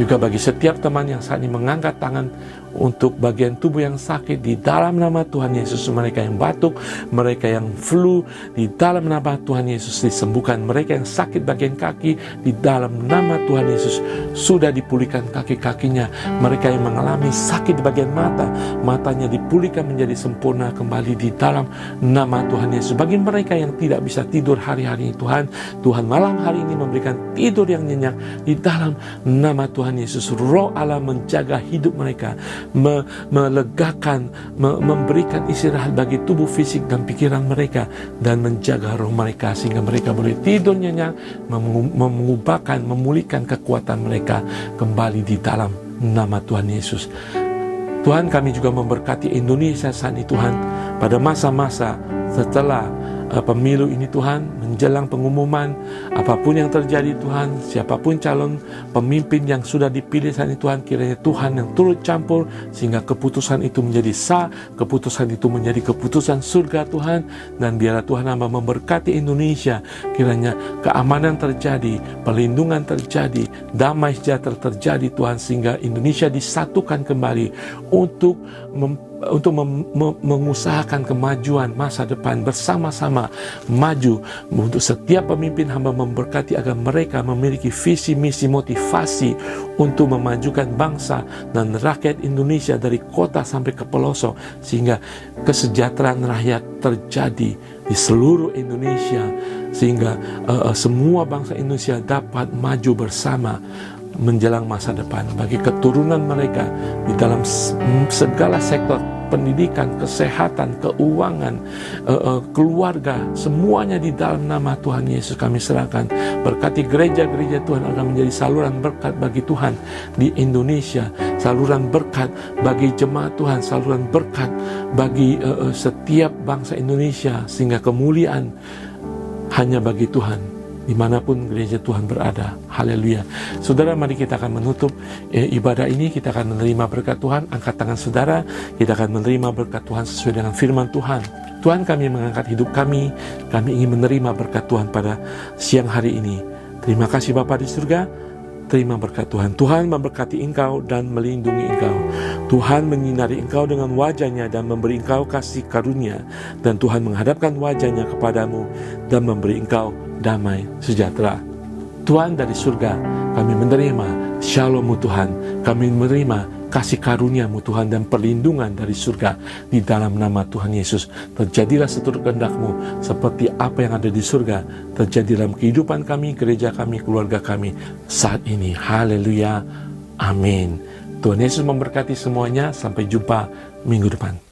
A: Juga bagi setiap teman yang saat ini mengangkat tangan untuk bagian tubuh yang sakit, di dalam nama Tuhan Yesus, mereka yang batuk, mereka yang flu, di dalam nama Tuhan Yesus disembuhkan. Mereka yang sakit bagian kaki, di dalam nama Tuhan Yesus sudah dipulihkan kaki-kakinya. Mereka yang mengalami sakit di bagian mata, matanya dipulihkan menjadi sempurna kembali di dalam nama Tuhan Yesus. Bagi mereka yang tidak bisa tidur hari-hari ini Tuhan, Tuhan malam hari ini memberikan tidur yang nyenyak di dalam nama Tuhan Yesus. Roh Allah menjaga hidup mereka, melegakan, memberikan istirahat bagi tubuh fisik dan pikiran mereka, dan menjaga roh mereka sehingga mereka boleh tidur nyenyak, mengubahkan, memulihkan kekuatan mereka kembali di dalam nama Tuhan Yesus. Tuhan, kami juga memberkati Indonesia saat ini Tuhan, pada masa-masa setelah pemilu ini Tuhan, menjelang pengumuman, apapun yang terjadi Tuhan, siapapun calon pemimpin yang sudah dipilih saat ini Tuhan, kiranya Tuhan yang turut campur sehingga keputusan itu menjadi sah, keputusan itu menjadi keputusan surga Tuhan. Dan biarlah Tuhan hamba memberkati Indonesia, kiranya keamanan terjadi, perlindungan terjadi, damai sejahtera terjadi Tuhan, sehingga Indonesia disatukan kembali untuk mengusahakan kemajuan masa depan, bersama-sama maju. Untuk setiap pemimpin hamba memberkati agar mereka memiliki visi, misi, motivasi untuk memajukan bangsa dan rakyat Indonesia dari kota sampai ke pelosok, sehingga kesejahteraan rakyat terjadi di seluruh Indonesia, sehingga semua bangsa Indonesia dapat maju bersama menjelang masa depan bagi keturunan mereka di dalam segala sektor pendidikan, kesehatan, keuangan, keluarga, semuanya di dalam nama Tuhan Yesus kami serahkan. Berkati gereja-gereja Tuhan agar menjadi saluran berkat bagi Tuhan di Indonesia, saluran berkat bagi jemaat Tuhan, saluran berkat bagi setiap bangsa Indonesia, sehingga kemuliaan hanya bagi Tuhan dimanapun gereja Tuhan berada. Haleluya. Saudara, mari kita akan menutup ibadah ini. Kita akan menerima berkat Tuhan. Angkat tangan saudara, kita akan menerima berkat Tuhan sesuai dengan firman Tuhan. Tuhan, kami mengangkat hidup kami ingin menerima berkat Tuhan pada siang hari ini. Terima kasih Bapa di surga, terima berkat Tuhan. Tuhan memberkati engkau dan melindungi engkau. Tuhan menyinari engkau dengan wajahnya dan memberi engkau kasih karunia. Dan Tuhan menghadapkan wajahnya kepadamu dan memberi engkau damai sejahtera. Tuhan, dari surga kami menerima shalom-Mu Tuhan. Kami menerima kasih karunia-Mu Tuhan dan perlindungan dari surga di dalam nama Tuhan Yesus. Terjadilah seturut kehendak-Mu seperti apa yang ada di surga terjadi dalam kehidupan kami, gereja kami, keluarga kami saat ini. Haleluya. Amin. Tuhan Yesus memberkati semuanya. Sampai jumpa minggu depan.